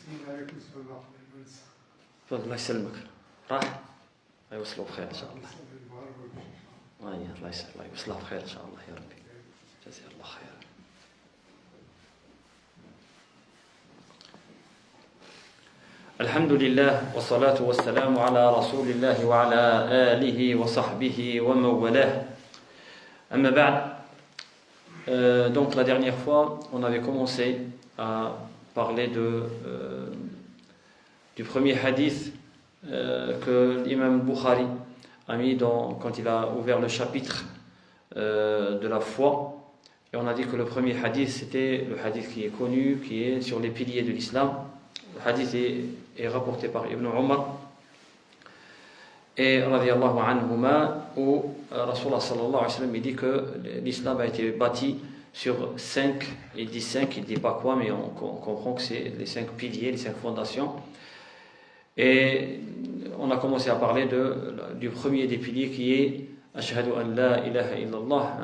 عليكم السلام. تفضل الله يسلمك. راح يوصلوا بخير ان شاء الله. الله يسلمك، الله يوصلها بخير ان شاء الله يا ربي. جزاه الله خير. الحمد لله والصلاة والسلام على رسول الله وعلى آله وصحبه ومن والاه. أما بعد. Donc la dernière fois, on avait commencé à parler du premier hadith que l'imam Bukhari a mis quand il a ouvert le chapitre de la foi. Et on a dit que le premier hadith, c'était le hadith qui est connu, qui est sur les piliers de l'islam. Le hadith est rapporté par Ibn Omar et radiyallahu anhuma, où Rasulullah sallallahu alayhi wa sallam, il dit que l'islam a été bâti sur 5, il dit 5, il ne dit pas quoi, mais on comprend que c'est les 5 piliers, les 5 fondations. Et on a commencé à parler du premier des piliers qui est Ashhadu an la ilaha illallah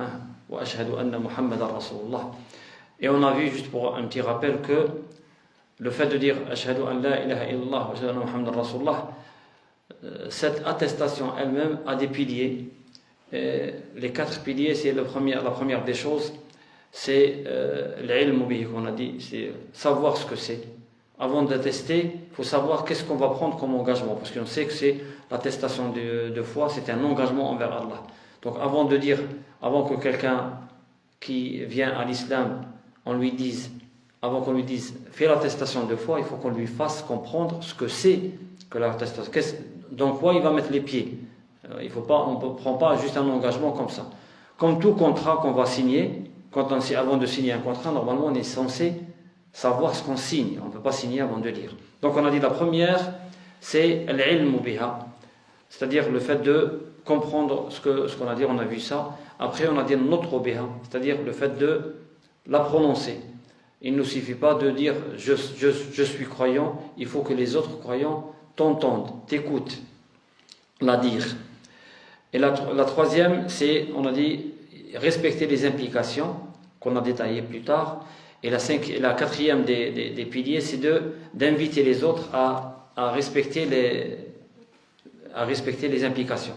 wa ashhadu anna Muhammadan Rasulullah. Et on a vu, juste pour un petit rappel, que le fait de dire Ashhadu an la ilaha illallah wa ashhadu anna Muhammadan Rasulullah, cette attestation elle-même a des piliers. Et les 4 piliers, c'est la première des choses, c'est l'ilm bihi, qu'on a dit, c'est savoir ce que c'est. Avant d'attester, il faut savoir qu'est-ce qu'on va prendre comme engagement, parce qu'on sait que c'est l'attestation de foi, c'est un engagement envers Allah. Donc avant que quelqu'un qui vient à l'islam, avant qu'on lui dise fais l'attestation de foi, il faut qu'on lui fasse comprendre ce que c'est que l'attestation. Dans quoi il va mettre les pieds. On ne prend pas juste un engagement comme ça. Comme tout contrat qu'on va signer, avant de signer un contrat, normalement on est censé savoir ce qu'on signe. On ne peut pas signer avant de lire. Donc on a dit la première, c'est l'ilm biha, c'est-à-dire le fait de comprendre ce qu'on a dit, on a vu ça. Après on a dit notre biha, c'est-à-dire le fait de la prononcer. Il ne suffit pas de dire je suis croyant, il faut que les autres croyants t'entendent, t'écoutent la dire. Et la troisième, c'est, on a dit, respecter les implications qu'on a détaillées plus tard. Et la quatrième des piliers, c'est d'inviter les autres à respecter les implications.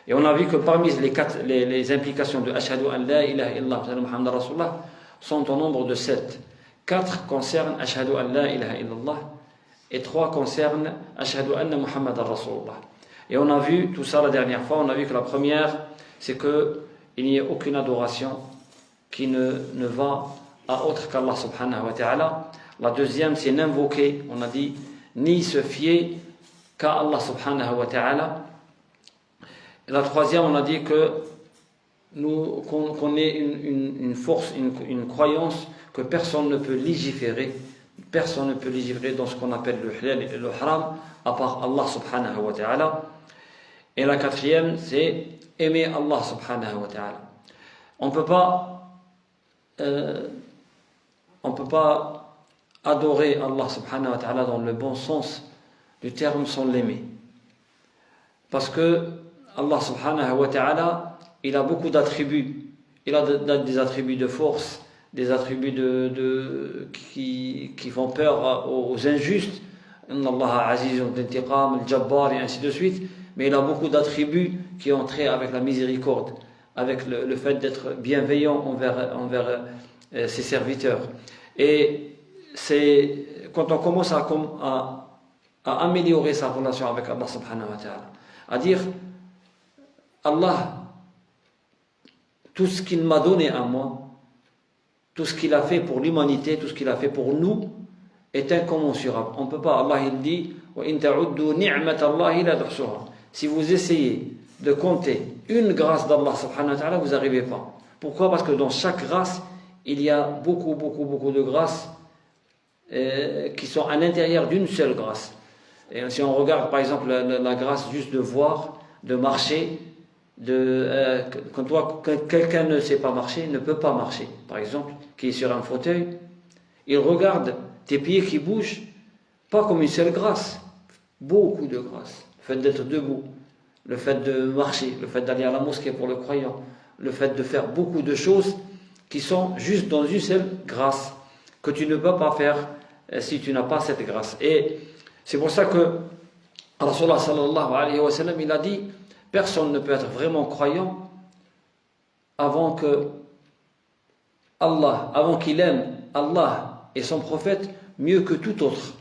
Et on a vu que parmi les implications de Ashhadu an la ilaha illallah wa Muhammadan Rasulullah sont au nombre de 7. 4 concernent Ashhadu an la ilaha illallah et 3 concernent Ashhadu anna Muhammadan Rasulullah. Et on a vu tout ça la dernière fois, on a vu que la première, c'est qu'il n'y ait aucune adoration qui ne va à autre qu'Allah subhanahu wa ta'ala. La deuxième, c'est n'invoquer, on a dit, ni se fier qu'à Allah subhanahu wa ta'ala. Et la troisième, on a dit qu'on ait une force, une croyance que personne ne peut légiférer. Personne ne peut légiférer dans ce qu'on appelle le halal et le haram, à part Allah subhanahu wa ta'ala. Et la quatrième, c'est aimer Allah subhanahu wa ta'ala. On ne peut pas adorer Allah subhanahu wa ta'ala dans le bon sens du terme sans l'aimer. Parce que Allah subhanahu wa ta'ala, il a beaucoup d'attributs. Il a des attributs de force, des attributs qui font peur aux injustes. Inna Allah azizun d'intiqam, al-jabbar, et ainsi de suite. Mais il a beaucoup d'attributs qui ont trait avec la miséricorde, avec le fait d'être bienveillant envers ses serviteurs. Et c'est quand on commence à améliorer sa relation avec Allah subhanahu wa ta'ala, à dire Allah, tout ce qu'il m'a donné à moi, tout ce qu'il a fait pour l'humanité, tout ce qu'il a fait pour nous, est incommensurable. On ne peut pas, Allah il dit وَإِن تَعُدُّوا نِعْمَةَ اللَّهِ لَا تُحْصُوهَا. Si vous essayez de compter une grâce d'Allah subhanahu wa ta'ala, vous n'arrivez pas. Pourquoi? Parce que dans chaque grâce, il y a beaucoup de grâces qui sont à l'intérieur d'une seule grâce. Et si on regarde par exemple la grâce juste de voir, de marcher, quand quelqu'un ne sait pas marcher, ne peut pas marcher, par exemple, qui est sur un fauteuil, il regarde tes pieds qui bougent, pas comme une seule grâce, beaucoup de grâces. Le fait d'être debout, le fait de marcher, le fait d'aller à la mosquée pour le croyant, le fait de faire beaucoup de choses qui sont juste dans une seule grâce, que tu ne peux pas faire si tu n'as pas cette grâce. Et c'est pour ça que Rasulullah sallallahu alayhi wa sallam, il a dit, personne ne peut être vraiment croyant avant qu'il aime Allah et son prophète mieux que tout autre.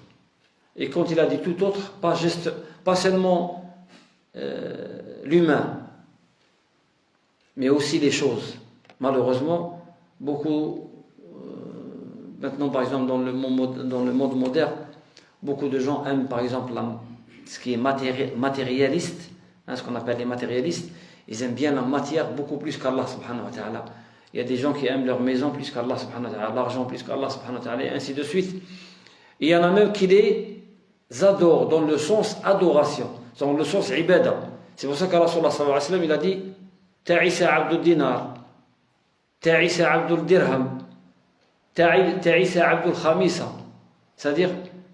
Et quand il a dit tout autre, pas seulement l'humain, mais aussi les choses. Malheureusement, beaucoup, maintenant par exemple dans le monde moderne, beaucoup de gens aiment par exemple ce qui est matérialiste, ce qu'on appelle les matérialistes. Ils aiment bien la matière beaucoup plus qu'Allah subhanahu wa ta'ala. Il y a des gens qui aiment leur maison plus qu'Allah subhanahu wa ta'ala, l'argent plus qu'Allah subhanahu wa ta'ala, et ainsi de suite. Et il y en a même qui les adorent dans le sens adoration, dans le sens ibada. C'est pour ça que Rasulullah sallallahu alayhi wa sallam, il a dit Ta'isa abdul dinar, Ta'isa abdul dirham, Ta'isa abdul khamisa. C'est-à-dire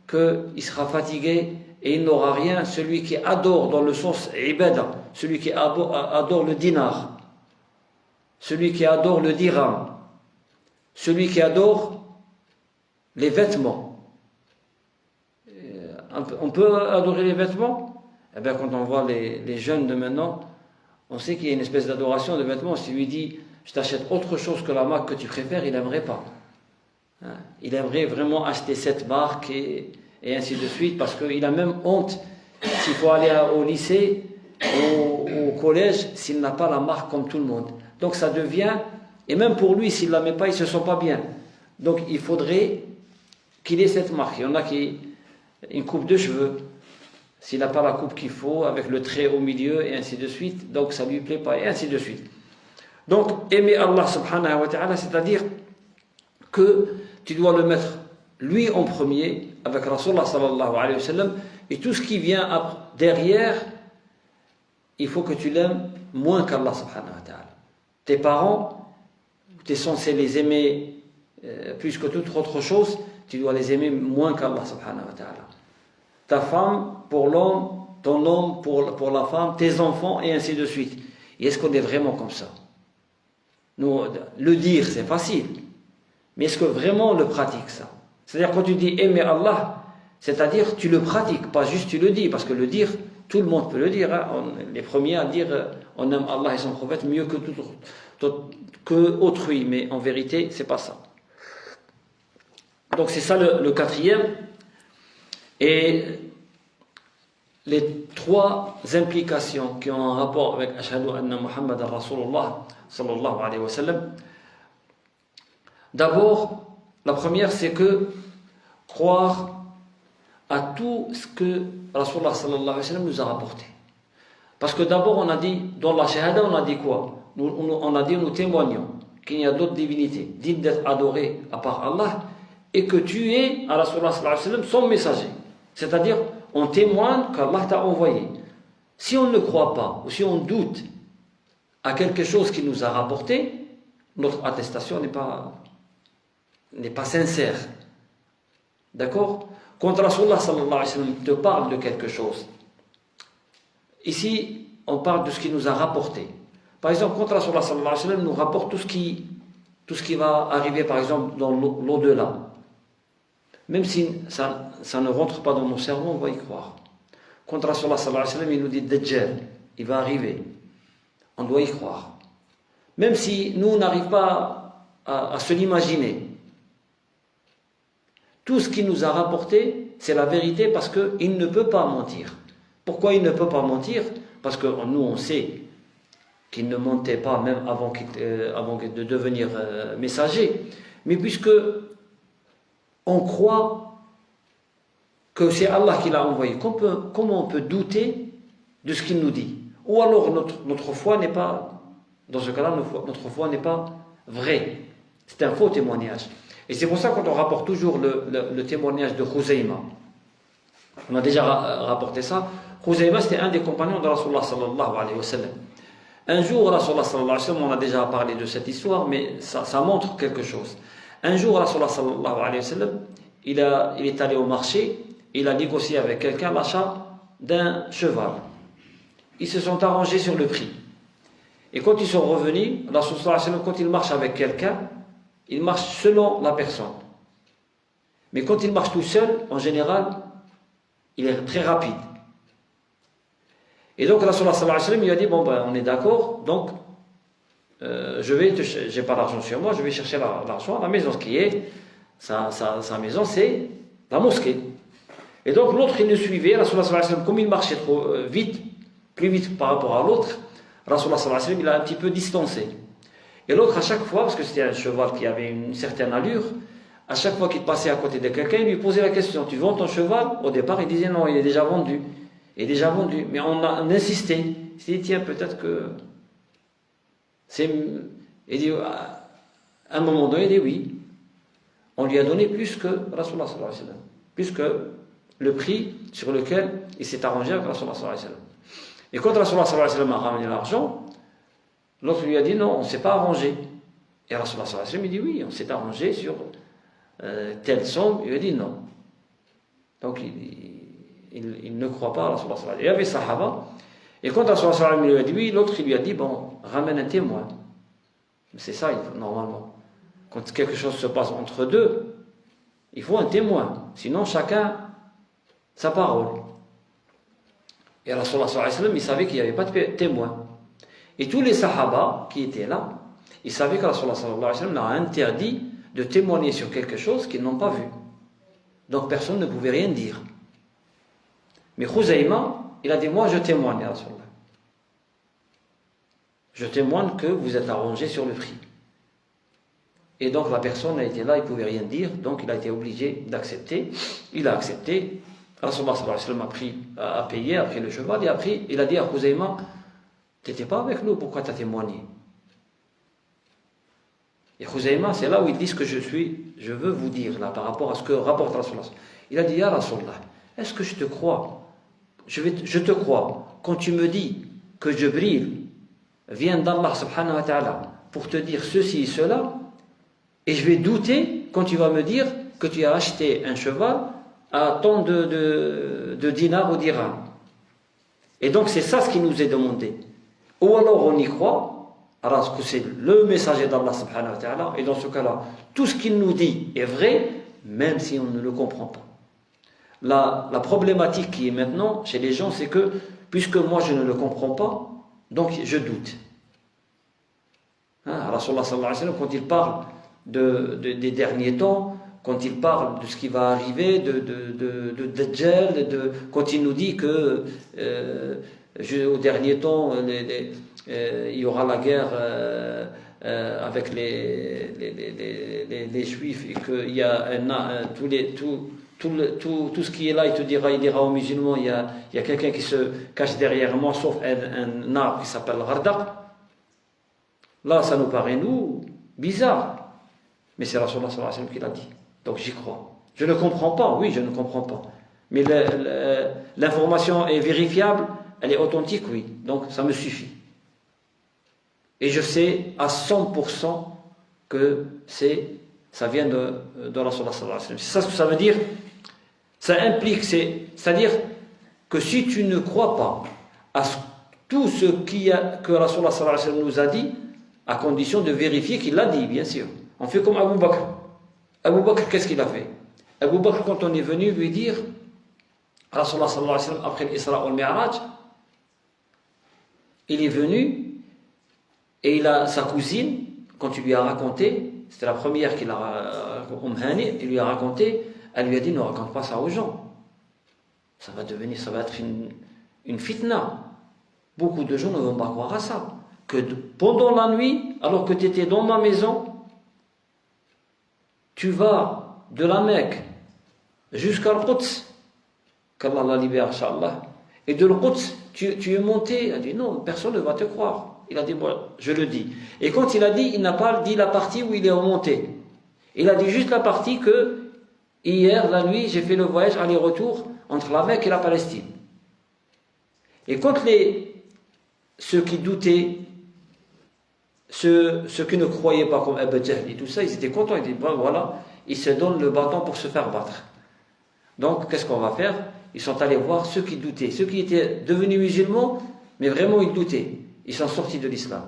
qu'il sera fatigué et il n'aura rien, celui qui adore dans le sens ibada, celui qui adore le dinar, celui qui adore le dirham, celui qui adore les vêtements. On peut adorer les vêtements? Eh bien, quand on voit les jeunes de maintenant, on sait qu'il y a une espèce d'adoration des vêtements. Si lui dit, je t'achète autre chose que la marque que tu préfères, il n'aimerait pas. Il aimerait vraiment acheter cette marque et ainsi de suite, parce qu'il a même honte s'il faut aller au lycée, au collège, s'il n'a pas la marque comme tout le monde. Donc ça devient, et même pour lui, s'il ne la met pas, il ne se sent pas bien. Donc il faudrait qu'il ait cette marque. Il y en a qui, une coupe de cheveux, s'il n'a pas la coupe qu'il faut, avec le trait au milieu, et ainsi de suite, donc ça ne lui plaît pas, et ainsi de suite. Donc aimer Allah subhanahu wa ta'ala, c'est-à-dire que tu dois le mettre lui en premier, avec Rasulullah sallallahu alayhi wa sallam, et tout ce qui vient derrière, il faut que tu l'aimes moins qu'Allah subhanahu wa ta'ala. Tes parents, tu es censé les aimer plus que toute autre chose, tu dois les aimer moins qu'Allah subhanahu wa ta'ala. Ta femme pour l'homme, ton homme pour la femme, tes enfants, et ainsi de suite. Et est-ce qu'on est vraiment comme ça? Nous, le dire, c'est facile. Mais est-ce que vraiment on le pratique, ça? C'est-à-dire quand tu dis aimer Allah, c'est-à-dire tu le pratiques, pas juste tu le dis, parce que le dire, tout le monde peut le dire. On est les premiers à dire on aime Allah et son prophète mieux que autrui, mais en vérité, c'est pas ça. Donc c'est ça le quatrième. Et les trois implications qui ont un rapport avec Ashhadu anna Muhammadan Rasulullah sallallahu alayhi wa sallam. D'abord, la première, c'est que croire à tout ce que Rasulullah sallallahu alayhi wa sallam nous a rapporté. Parce que d'abord, on a dit, dans la shahada, on a dit quoi? On a dit, nous témoignons qu'il y a d'autres divinités dignes d'être adorées à part Allah, et que tu es, à Rasulullah sallallahu alayhi wa sallam, son messager. C'est-à-dire, on témoigne qu'Allah t'a envoyé. Si on ne croit pas, ou si on doute à quelque chose qu'il nous a rapporté, notre attestation n'est pas sincère. D'accord? Quand Rasulullah sallallahu alayhi wa sallam te parle de quelque chose, ici, on parle de ce qu'il nous a rapporté. Par exemple, quand Rasulullah sallallahu alayhi wa sallam nous rapporte tout ce qui va arriver, par exemple, dans l'au-delà, même si ça ne rentre pas dans nos cerveaux, on va y croire. Quand Rasulullah sallallahu alayhi wa sallam, il nous dit Dajjal, il va arriver, on doit y croire. Même si nous, on n'arrive pas à se l'imaginer. Tout ce qu'il nous a rapporté, c'est la vérité, parce qu'il ne peut pas mentir. Pourquoi il ne peut pas mentir? Parce que nous, on sait qu'il ne mentait pas même avant de devenir messager. Mais puisque on croit que c'est Allah qui l'a envoyé, comment on peut douter de ce qu'il nous dit? Ou alors notre foi n'est pas, dans ce cas-là, notre foi n'est pas vraie. C'est un faux témoignage. Et c'est pour ça quand on rapporte toujours le témoignage de Khuzayma, on a déjà rapporté ça. Khuzayma, c'était un des compagnons de Rasulullah sallallahu alayhi wa sallam. Un jour, Rasulullah sallallahu alayhi wa sallam, on a déjà parlé de cette histoire, mais ça montre quelque chose. Un jour, Rasulullah sallallahu alayhi wa sallam, il est allé au marché, il a négocié avec quelqu'un l'achat d'un cheval. Ils se sont arrangés sur le prix. Et quand ils sont revenus, Rasulullah sallallahu alayhi wa sallam, quand il marche avec quelqu'un, il marche selon la personne. Mais quand il marche tout seul, en général, il est très rapide. Et donc, Rasulullah sallallahu alayhi wa sallam, il a dit, bon, ben, on est d'accord, donc, j'ai pas d'argent sur moi, je vais chercher l'argent à la maison, ce qui est, sa maison, c'est la mosquée. Et donc, l'autre, il le suivait, Rasulullah sallallahu alayhi wa sallam, comme il marchait trop vite, plus vite par rapport à l'autre, Rasulullah sallallahu alayhi wa sallam, il a un petit peu distancé. Et l'autre, à chaque fois, parce que c'était un cheval qui avait une certaine allure, à chaque fois qu'il passait à côté de quelqu'un, il lui posait la question, tu vends ton cheval? Au départ, il disait non, il est déjà vendu. Il est déjà vendu. Mais on insisté. Il s'est dit, tiens, peut-être que c'est... Il dit, à un moment donné, il dit oui. On lui a donné plus que Rasulullah sallallahu alayhi wa sallam. Plus que le prix sur lequel il s'est arrangé avec Rasulullah sallallahu alayhi wa sallam. Et quand Rasulullah sallallahu alayhi wa sallam a ramené l'argent, l'autre lui a dit non, on ne s'est pas arrangé. Et Rasulullah sallallahu alayhi wa sallam, il dit oui, on s'est arrangé sur telle somme. Il a dit non. Donc il ne croit pas à Rasulullah sallallahu alayhi wa sallam. Il y avait Sahaba. Et quand Rasulullah sallallahu alayhi wa sallam lui a dit oui, l'autre il lui a dit bon, ramène un témoin. C'est ça, normalement. Quand quelque chose se passe entre deux, il faut un témoin. Sinon, chacun sa parole. Et Rasulullah sallallahu alayhi wa sallam, il savait qu'il n'y avait pas de témoin. Et tous les Sahaba qui étaient là, ils savaient que Rasulullah sallallahu alayhi wa sallam a interdit de témoigner sur quelque chose qu'ils n'ont pas vu. Donc personne ne pouvait rien dire. Mais Khuzayma, il a dit, moi je témoigne, ya Rasulullah. Je témoigne que vous êtes arrangé sur le prix. Et donc la personne a été là, il ne pouvait rien dire, donc il a été obligé d'accepter. Il a accepté. Rasulullah sallallahu alayhi wa sallam a payé, a pris le cheval, et après il a dit à Khuzayma, tu n'étais pas avec nous, pourquoi tu as témoigné? Et Khuzayma, c'est là où ils disent que je veux vous dire, là, par rapport à ce que rapporte Rasulullah. Il a dit, ya Rasulullah, est-ce que je te crois? Je te crois quand tu me dis que Jibril vient d'Allah subhanahu wa ta'ala pour te dire ceci et cela, et je vais douter quand tu vas me dire que tu as acheté un cheval à tant de dinars ou dirhams. Et donc c'est ça ce qui nous est demandé. Ou alors on y croit, alors que c'est le messager d'Allah subhanahu wa ta'ala, et dans ce cas-là, tout ce qu'il nous dit est vrai, même si on ne le comprend pas. La problématique qui est maintenant chez les gens, c'est que, puisque moi je ne le comprends pas, donc je doute. Rasulullah sallallahu alayhi wa sallam, quand il parle des derniers temps, quand il parle de ce qui va arriver, de Dajjal, quand il nous dit que au dernier temps, il y aura la guerre avec les Juifs, et qu'il y a tout ce qui est là, il dira aux musulmans, il y a quelqu'un qui se cache derrière moi, sauf un arbre qui s'appelle Ghardaq. Là, ça nous paraît, nous, bizarre. Mais c'est Rasulullah sallallahu alayhi wa sallam qui l'a dit. Donc j'y crois. Je ne comprends pas, oui, je ne comprends pas. Mais l'information est vérifiable, elle est authentique, oui. Donc ça me suffit. Et je sais à 100% que ça vient de Rasulullah sallallahu alayhi wa sallam. C'est ça ce que ça veut dire. Ça implique, c'est-à-dire que si tu ne crois pas à tout ce que Rasulullah sallallahu alayhi wa sallam nous a dit, à condition de vérifier qu'il l'a dit, bien sûr. On fait comme Abu Bakr. Abu Bakr, qu'est-ce qu'il a fait? Abu Bakr, quand on est venu lui dire, Rasulullah sallallahu alayhi wa sallam, après l'Isra ou le Mi'raj, il est venu et sa cousine, quand il lui a raconté, c'était la première qu'il a il lui a raconté, elle lui a dit, ne raconte pas ça aux gens. Ça va être une fitna. Beaucoup de gens ne vont pas croire à ça. Que pendant la nuit, alors que tu étais dans ma maison, tu vas de la Mecque jusqu'à Al-Quds, qu'Allah la libère, Inch'Allah, et de Al-Quds, tu es monté. Il a dit non, personne ne va te croire. Il a dit, bon, je le dis. Et quand il a dit, il n'a pas dit la partie où il est remonté. Il a dit juste la partie que hier, la nuit, j'ai fait le voyage aller-retour entre la Mecque et la Palestine. Et quand ceux qui doutaient, ceux qui ne croyaient pas comme Abu Jahl et tout ça, ils étaient contents, ils disaient, bon voilà, ils se donnent le bâton pour se faire battre. Donc, qu'est-ce qu'on va faire? Ils sont allés voir ceux qui doutaient, ceux qui étaient devenus musulmans, mais vraiment ils doutaient. Ils sont sortis de l'islam.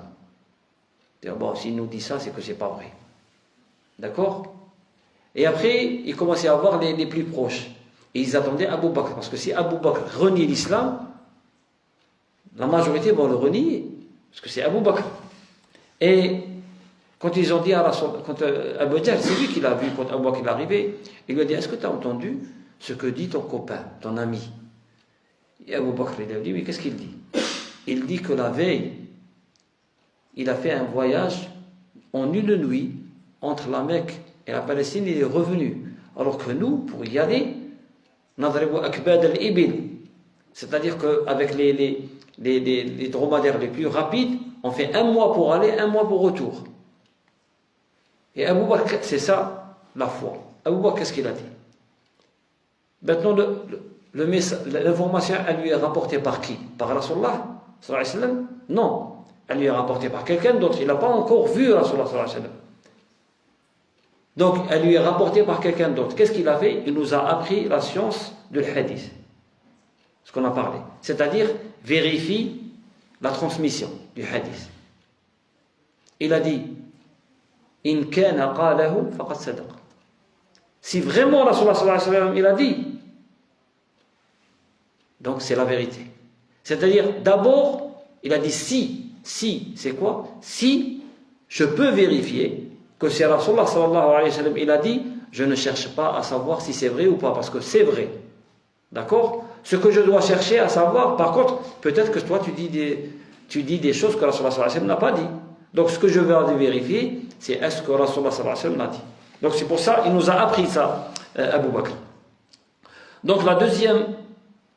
Bon, s'il nous dit ça, c'est que c'est pas vrai. D'accord? Et après, ils commençaient à voir les plus proches. Et ils attendaient Abu Bakr. Parce que si Abu Bakr renie l'islam, la majorité vont le renier. Parce que c'est Abu Bakr. Et quand ils ont dit à Rasul, quand Abu Jahl, c'est lui qui l'a vu quand Abu Bakr est arrivé, il lui a dit, est-ce que tu as entendu ce que dit ton copain, ton ami? Et Abu Bakr, il a dit, mais qu'est-ce qu'il dit? Il dit que la veille, il a fait un voyage en une nuit entre la Mecque et la Palestine, il est revenu. Alors que nous, pour y aller, c'est-à-dire qu'avec les dromadaires les plus rapides, on fait 1 mois pour aller, 1 mois pour retour. Et Abu Bakr, c'est ça la foi. Abu Bakr, qu'est-ce qu'il a dit? Maintenant, l'information, elle lui est rapportée par qui? Par Rasulullah sallallahu alayhi wa sallam? Non, elle lui est rapportée par quelqu'un d'autre. Il n'a pas encore vu Rasulullah sallallahu alayhi wa sallam. Donc, elle lui est rapportée par quelqu'un d'autre. Qu'est-ce qu'il a fait? Il nous a appris la science de l'hadith. Ce qu'on a parlé. C'est-à-dire, vérifie la transmission du hadith. Il a dit, In kana qalahu faqad sadaq. Si vraiment Rasulullah sallallahu alayhi wa sallam, il a dit, donc c'est la vérité. C'est-à-dire, d'abord, il a dit si, c'est quoi? Si je peux vérifier que c'est Rasulullah sallallahu alayhi wa sallam, il a dit, je ne cherche pas à savoir si c'est vrai ou pas, parce que c'est vrai. D'accord? Ce que je dois chercher à savoir, par contre, peut-être que toi tu dis des choses que Rasulullah sallallahu alayhi wa sallam n'a pas dit. Donc ce que je vais dire, c'est est-ce que Rasulullah sallallahu alayhi wa sallam l'a dit. Donc c'est pour ça, il nous a appris ça, Abu Bakr. Donc la deuxième,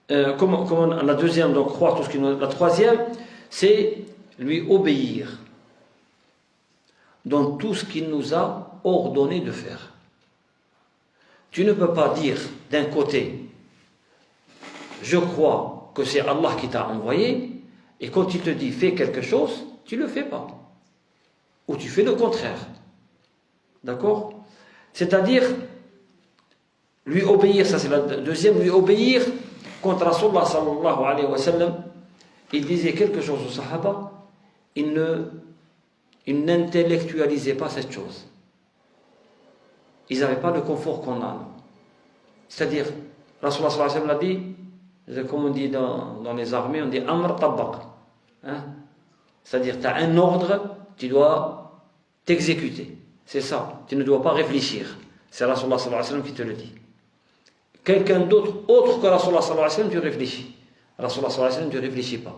donc croire tout ce qu'il nous... La troisième, c'est lui obéir dans tout ce qu'il nous a ordonné de faire. Tu ne peux pas dire d'un côté, je crois que c'est Allah qui t'a envoyé, et quand il te dit fais quelque chose, tu ne le fais pas. Ou tu fais le contraire. D'accord? C'est-à-dire, lui obéir, ça c'est la deuxième, lui obéir contre Rasulullah sallallahu alayhi wa sallam. Il disait quelque chose aux Sahaba, il n'intellectualisait pas cette chose. Ils n'avaient pas le confort qu'on a. C'est-à-dire, Rasulullah sallallahu alayhi wa sallam l'a dit, comme on dit dans les armées, on dit Amr Tabbaq. Hein? C'est-à-dire, tu as un ordre, tu dois t'exécuter. C'est ça. Tu ne dois pas réfléchir. C'est Rasulullah sallallahu alayhi wa sallam qui te le dit. Quelqu'un d'autre, autre que Rasulullah sallallahu alayhi wa sallam, tu réfléchis. Rasulullah sallallahu alayhi wa sallam, tu ne réfléchis pas.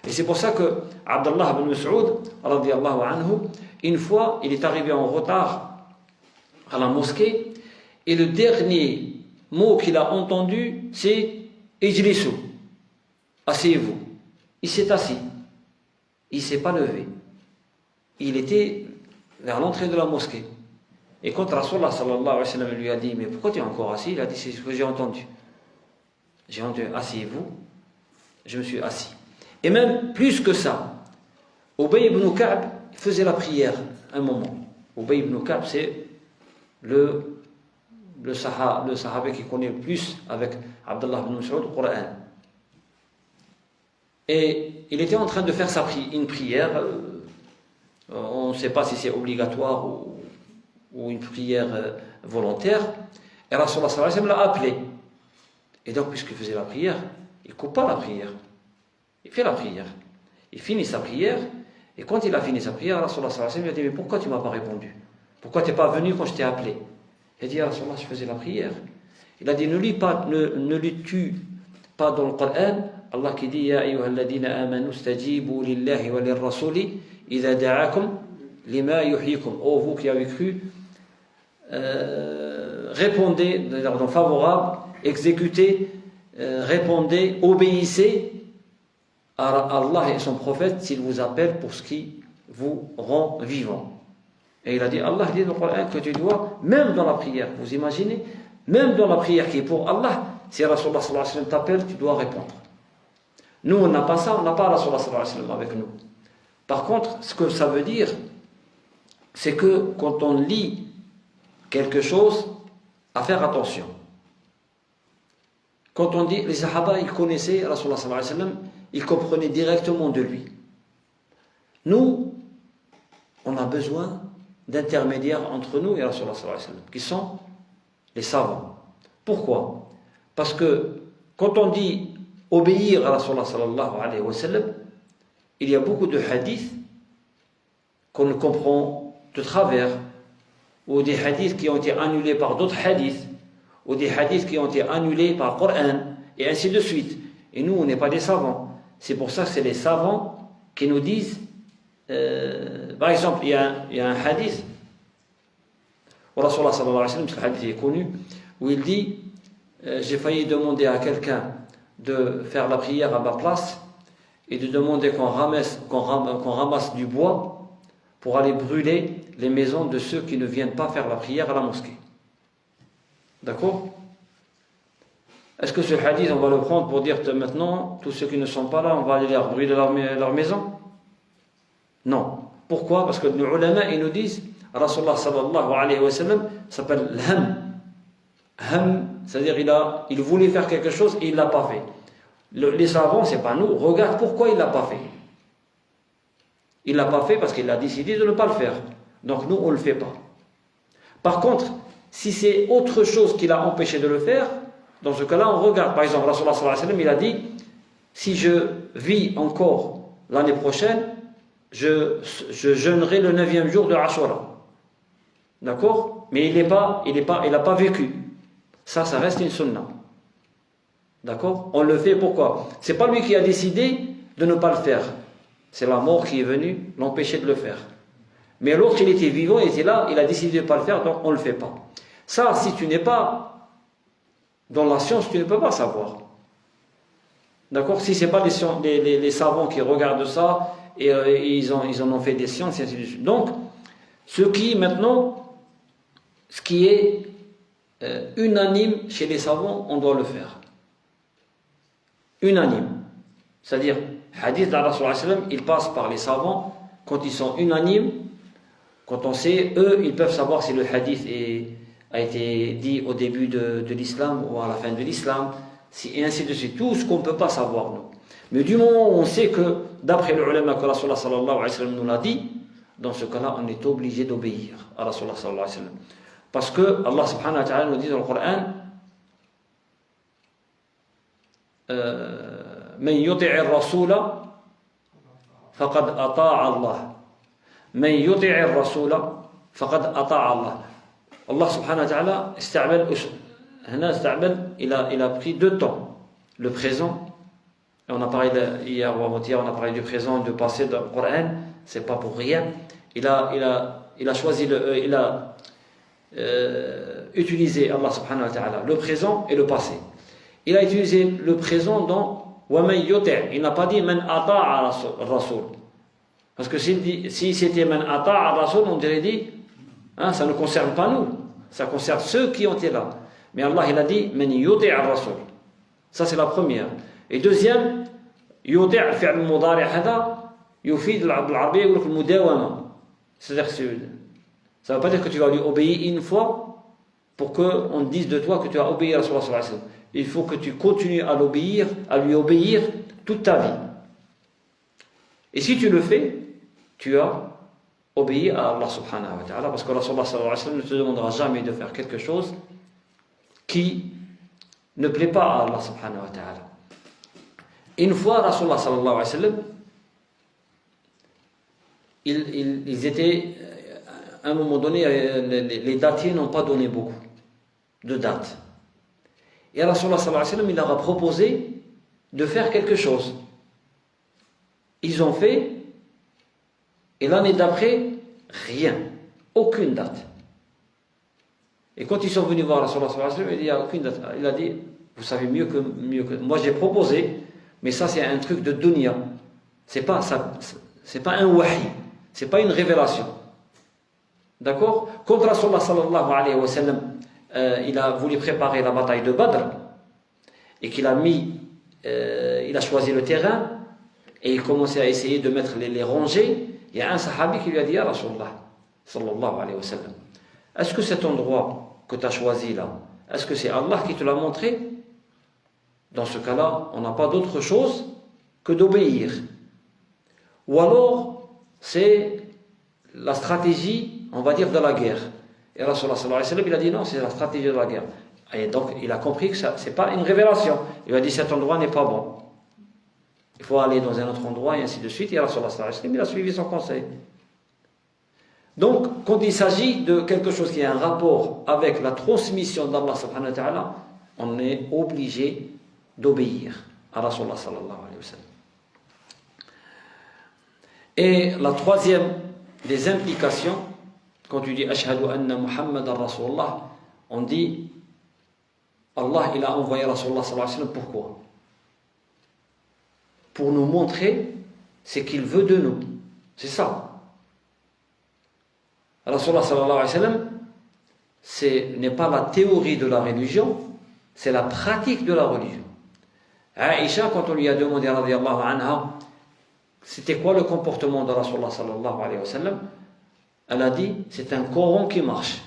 Et c'est pour ça que Abdullah ibn Mas'ud, radiyallahu anhu, une fois, il est arrivé en retard à la mosquée, et le dernier mot qu'il a entendu, c'est Ijlisu, asseyez-vous. Il s'est assis. Il ne s'est pas levé. Il était vers l'entrée de la mosquée. Et quand Rasulullah sallallahu alayhi wa sallam lui a dit, mais pourquoi tu es encore assis? Il a dit, c'est ce que j'ai entendu. J'ai entendu, asseyez-vous. Je me suis assis. Et même plus que ça, Ubay ibn Ka'b faisait la prière un moment. Ubay ibn Ka'b, c'est le sahabi qui connaît le plus avec Abdullah ibn Mas'ud le Coran. Et il était en train de faire une prière. On ne sait pas si c'est obligatoire ou une prière volontaire. Et Rasulullah sallallahu alayhi wa sallam l'a appelé. Et donc, puisqu'il faisait la prière, il ne coupe pas la prière. Il fait la prière. Il finit sa prière. Et quand il a fini sa prière, Rasulullah sallallahu alayhi wa sallam lui a dit, mais pourquoi tu ne m'as pas répondu? Pourquoi tu n'es pas venu quand je t'ai appelé? Il a dit, Rasulullah, je faisais la prière. Il a dit, ne lis-tu pas dans le Coran Allah qui dit, Ya ayyuhalladhina amanu stajibu lillahi wa lirrasuli idha da'akum lima yuhyikum. Oh, vous qui avez cru, répondez, donc favorable, exécutez, répondez, obéissez à Allah et son prophète s'il vous appelle pour ce qui vous rend vivant. Et il a dit, Allah dit dans le Coran que tu dois, même dans la prière, vous imaginez, même dans la prière qui est pour Allah, si Rasulullah sallallahu alayhi wa sallam t'appelle, tu dois répondre. Nous, on n'a pas ça, on n'a pas Rasulullah sallallahu alayhi wa sallam avec nous. Par contre, ce que ça veut dire, c'est que quand on lit quelque chose, à faire attention. Quand on dit, les Sahaba, ils connaissaient Rasulullah sallallahu alayhi wa sallam, ils comprenaient directement de lui. Nous, on a besoin d'intermédiaires entre nous et Rasulullah sallallahu alayhi wa sallam, qui sont les savants. Pourquoi? Parce que quand on dit obéir à Rasulullah sallallahu alayhi wa sallam, il y a beaucoup de hadiths qu'on ne comprend de travers, ou des hadiths qui ont été annulés par d'autres hadiths, ou des hadiths qui ont été annulés par le Coran, et ainsi de suite. Et nous, on n'est pas des savants. C'est pour ça que c'est les savants qui nous disent, par exemple, il y a un hadith, où Rasulullah sallallahu alayhi wa sallam, ce hadith est connu, où il dit, j'ai failli demander à quelqu'un de faire la prière à ma place, et de demander qu'on ramasse du bois pour aller brûler les maisons de ceux qui ne viennent pas faire la prière à la mosquée. D'accord? Est-ce que ce hadith, on va le prendre pour dire maintenant, tous ceux qui ne sont pas là, on va aller leur brûler leur maison? Non. Pourquoi? Parce que les ulama, ils nous disent, Rasulullah sallallahu alayhi wa sallam s'appelle l'ham. Ham, c'est-à-dire il voulait faire quelque chose et il ne l'a pas fait. Les savants, c'est pas nous, regarde pourquoi il ne l'a pas fait. Il ne l'a pas fait parce qu'il a décidé de ne pas le faire. Donc nous, on ne le fait pas. Par contre, si c'est autre chose qui l'a empêché de le faire, dans ce cas-là, on regarde. Par exemple, Rasulullah sallallahu alayhi wa sallam, il a dit, si je vis encore l'année prochaine, je jeûnerai le 9e jour de Ashura. D'accord? Mais il n'a pas vécu. Ça reste une sunna. D'accord? On le fait pourquoi? C'est pas lui qui a décidé de ne pas le faire. C'est la mort qui est venue l'empêcher de le faire. Mais l'autre, il était vivant, il était là, il a décidé de ne pas le faire, donc on ne le fait pas. Ça, si tu n'es pas dans la science, tu ne peux pas savoir. D'accord? Si ce n'est pas les savants qui regardent ça, et ils en ont fait des sciences, et ainsi de suite. Donc, ce qui est unanime chez les savants, on doit le faire. Unanime. C'est-à-dire, hadith d'Allah sallallahu alayhi wa sallam, il passe par les savants quand ils sont unanimes, quand on sait, eux, ils peuvent savoir si le hadith a été dit au début de l'islam ou à la fin de l'islam, et ainsi de suite. Tout ce qu'on ne peut pas savoir, nous. Mais du moment où on sait que, d'après le ulama que Rasulullah sallallahu alayhi wa sallam nous l'a dit, dans ce cas-là, on est obligé d'obéir à Rasulullah sallallahu alayhi wa sallam. Parce que Allah subhanahu wa ta'ala nous dit dans le Coran, من يطع الرسول فقد أطاع الله من يطع الرسول فقد أطاع الله. Allah subhanahu wa ta'ala il a pris deux temps, le présent, et on a parlé hier ou avant-hier, on a parlé du présent, du passé dans le Coran, c'est pas pour rien. Il a choisi utilisé, Allah subhanahu wa ta'ala, le présent et le passé. Il a utilisé le présent dans وَمَنْ يُطِعْ. Il n'a pas dit مَنْ أَطَاعَ الرَّسُولِ. Parce que si c'était مَنْ أَطَاعَ الرَّسُولِ, on dirait dit, ça ne concerne pas nous, ça concerne ceux qui ont été là. Mais Allah, il a dit مَنْ يُطِعْ الرَّسُولِ. Ça, c'est la première. Et deuxième, يُطِعْ فعل المضارع هذا يفيد بالعربية يقول لك المداومة. C'est-à-dire que ça ne veut pas dire que tu vas lui obéir une fois pour qu'on dise de toi que tu as obéi à Rasulullah sallallahu alayhi wa sallam. Il faut que tu continues à lui obéir toute ta vie. Et si tu le fais, tu as obéi à Allah subhanahu wa ta'ala, parce que Rasulullah sallallahu alayhi wa sallam ne te demandera jamais de faire quelque chose qui ne plaît pas à Allah subhanahu wa ta'ala. Une fois, Rasulullah sallallahu alayhi wa sallam, ils étaient, à un moment donné, les datiers n'ont pas donné beaucoup de dates. Et Rasulullah sallallahu alayhi wa sallam, il leur a proposé de faire quelque chose. Ils ont fait, et l'année d'après, rien, aucune date. Et quand ils sont venus voir Rasulullah sallallahu alayhi wa sallam, il dit, il n'y a aucune date. Il a dit, vous savez mieux que moi, j'ai proposé, mais ça c'est un truc de dunya. C'est pas un wahi, c'est pas une révélation. D'accord? Quand Rasulullah sallallahu alayhi wa sallam, il a voulu préparer la bataille de Badr et qu'il a il a choisi le terrain et il commençait à essayer de mettre les rangées. Il y a un sahabi qui lui a dit, à Rasulullah sallallahu alayhi wa sallam, est-ce que cet endroit que tu as choisi là, est-ce que c'est Allah qui te l'a montré? Dans ce cas-là, on n'a pas d'autre chose que d'obéir. Ou alors, c'est la stratégie, on va dire, de la guerre. Et Rasulullah sallallahu alayhi wa sallam, il a dit non, c'est la stratégie de la guerre. Et donc, il a compris que ce n'est pas une révélation. Il a dit cet endroit n'est pas bon. Il faut aller dans un autre endroit et ainsi de suite. Et Rasulullah sallallahu alayhi wa sallam, il a suivi son conseil. Donc, quand il s'agit de quelque chose qui a un rapport avec la transmission d'Allah subhanahu wa ta'ala, on est obligé d'obéir à Rasulullah sallallahu alayhi wa sallam. Et la troisième des implications, quand tu dis Ashhadu anna Muhammadan Rasulullah, on dit Allah il a envoyé Rasulullah sallallahu alayhi wa sallam. Pourquoi? Pour nous montrer ce qu'il veut de nous. C'est ça. Rasulullah sallallahu alayhi wa sallam, ce n'est pas la théorie de la religion, c'est la pratique de la religion. Aïcha, quand on lui a demandé radiyallahu anha, c'était quoi le comportement de Rasulullah sallallahu alayhi wa sallam, elle a dit, c'est un Coran qui marche,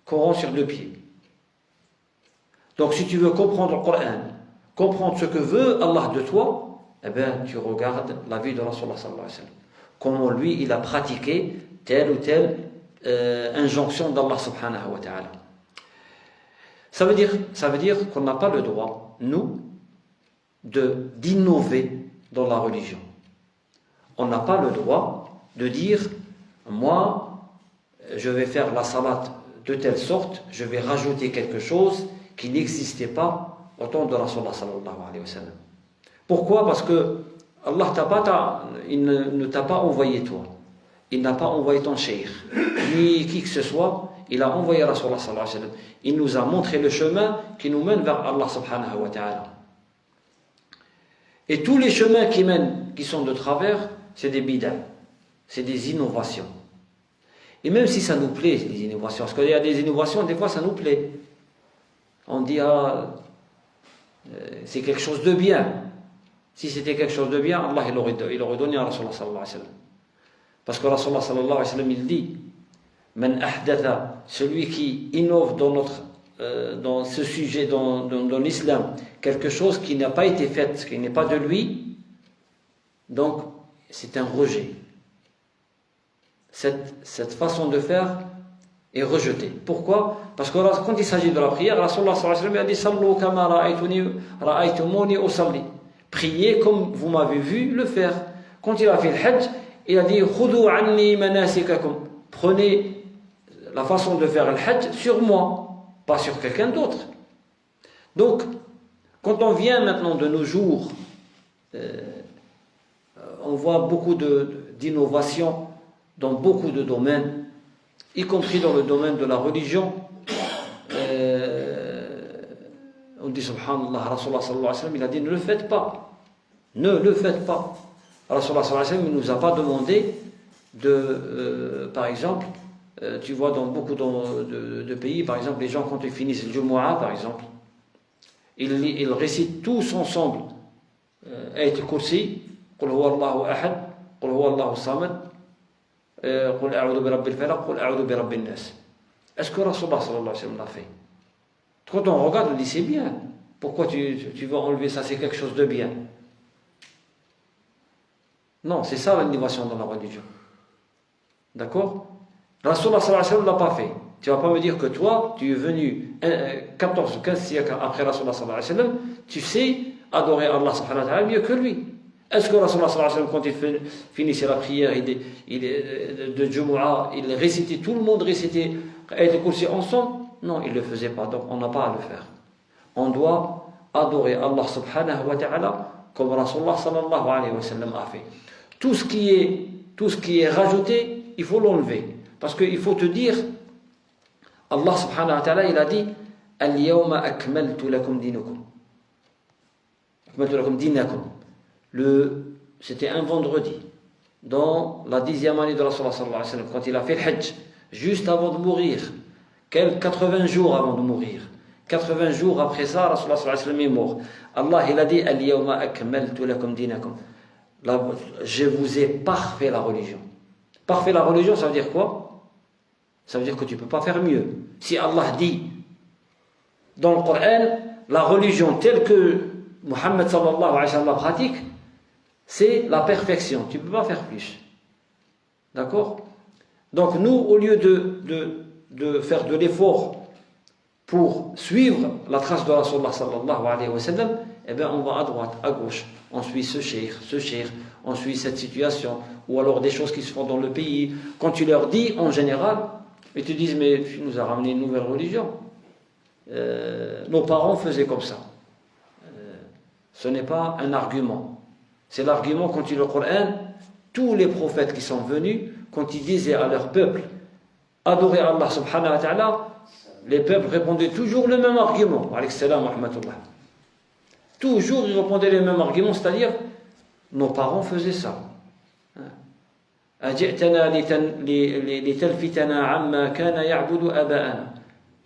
Coran sur deux pieds. Donc si tu veux comprendre le Coran, comprendre ce que veut Allah de toi, eh bien tu regardes la vie de Rasulullah sallallahu alayhi wa sallam. Comment lui, il a pratiqué telle ou telle injonction d'Allah subhanahu wa ta'ala. Ça veut dire qu'on n'a pas le droit, nous, d'innover dans la religion. On n'a pas le droit de dire, moi, je vais faire la salat de telle sorte, je vais rajouter quelque chose qui n'existait pas au temps de Rasulullah sallallahu alayhi wa sallam. Pourquoi? Parce que Allah il ne t'a pas envoyé toi. Il n'a pas envoyé ton cheikh, ni qui que ce soit. Il a envoyé Rasulullah sallallahu alayhi wa sallam. Il nous a montré le chemin qui nous mène vers Allah subhanahu wa ta'ala. Et tous les chemins qui sont de travers, c'est des bid'ah, c'est des innovations. Et même si ça nous plaît, les innovations, parce qu'il y a des innovations, des fois ça nous plaît. On dit, c'est quelque chose de bien. Si c'était quelque chose de bien, Allah il aurait donné à Rasulullah sallallahu alayhi wa sallam. Parce que Rasulullah sallallahu alayhi wa sallam, il dit, Man ahdatha, celui qui innove dans ce sujet, dans l'islam, quelque chose qui n'a pas été fait, qui n'est pas de lui, donc c'est un rejet. Cette façon de faire est rejetée. Pourquoi? Parce que quand il s'agit de la prière, Rasulullah sallallahu alayhi wa sallam a dit Sallu kama ra'aytumuni usalli. Priez comme vous m'avez vu le faire. Quand il a fait le hajj, il a dit Khudu anni manasikakum. Prenez la façon de faire le hajj sur moi, pas sur quelqu'un d'autre. Donc, quand on vient maintenant de nos jours, on voit beaucoup d'innovations dans beaucoup de domaines, y compris dans le domaine de la religion. On dit subhanallah, Rasulullah sallallahu alayhi wa sallam, il a dit ne le faites pas. Ne le faites pas. Rasulullah sallallahu alayhi wa sallam, il ne nous a pas demandé par exemple, tu vois dans beaucoup de pays, par exemple, les gens quand ils finissent le Jumu'ah, par exemple, ils récitent tous ensemble Ayat al-Kursi, Qul huwa Allahu ahad, Qul huwa Allahu samad, Qul a'udhu bi rabbil falaq, Qul a'udhu bi rabbin nas. Est-ce que Rasulullah sallallahu alayhi wa sallam l'a fait? Quand on regarde, on dit c'est bien. Pourquoi tu veux enlever ça? C'est quelque chose de bien. Non, c'est ça l'innovation dans la religion. D'accord? Rasulullah sallallahu alayhi wa sallam ne l'a pas fait. Tu ne vas pas me dire que toi, tu es venu 14 ou 15 siècles après Rasulullah sallallahu alayhi wa sallam, tu sais adorer Allah subhanahu wa ta'ala mieux que lui. Est-ce que Rasulullah sallallahu alayhi wa sallam, quand il finissait la prière de Jumu'ah, il récitait, tout le monde récitait Ayat al-Kursi ensemble? Non, il ne le faisait pas, donc on n'a pas à le faire. On doit adorer Allah subhanahu wa ta'ala comme Rasulullah sallallahu alayhi wa sallam a fait. Tout ce qui est rajouté, il faut l'enlever. Parce qu'il faut te dire, Allah subhanahu wa ta'ala, il a dit Al-yawma akmaltu lakum dinakum. Akmaltu lakum dinakum. C'était un vendredi, dans la 10e année de Rasulullah sallallahu alayhi wa sallam, quand il a fait le hajj, juste avant de mourir, 80 jours avant de mourir. 80 jours après ça, Rasulullah sallallahu alayhi wa sallam est mort. Allah, il a dit Al-yawma akmaltu lakum dinakum. Je vous ai parfait la religion. Parfait la religion, ça veut dire quoi? Ça veut dire que tu ne peux pas faire mieux. Si Allah dit dans le Coran, la religion telle que Muhammad sallallahu alayhi wa sallam pratique, c'est la perfection. Tu ne peux pas faire plus. D'accord? Donc nous, au lieu de faire de l'effort pour suivre la trace de Rasulullah sallallahu alayhi wa sallam, eh bien on va à droite, à gauche, on suit ce cheikh, on suit cette situation, ou alors des choses qui se font dans le pays. Quand tu leur dis en général, ils te disent mais tu nous as ramené une nouvelle religion. Nos parents faisaient comme ça. Ce n'est pas un argument. C'est l'argument quand tu lis le Coran, tous les prophètes qui sont venus, quand ils disaient à leur peuple adorez Allah subhanahu wa ta'ala, les peuples répondaient toujours le même argument. Alayhi salam wa rahmatullah. Toujours ils répondaient les mêmes arguments, c'est-à-dire nos parents faisaient ça.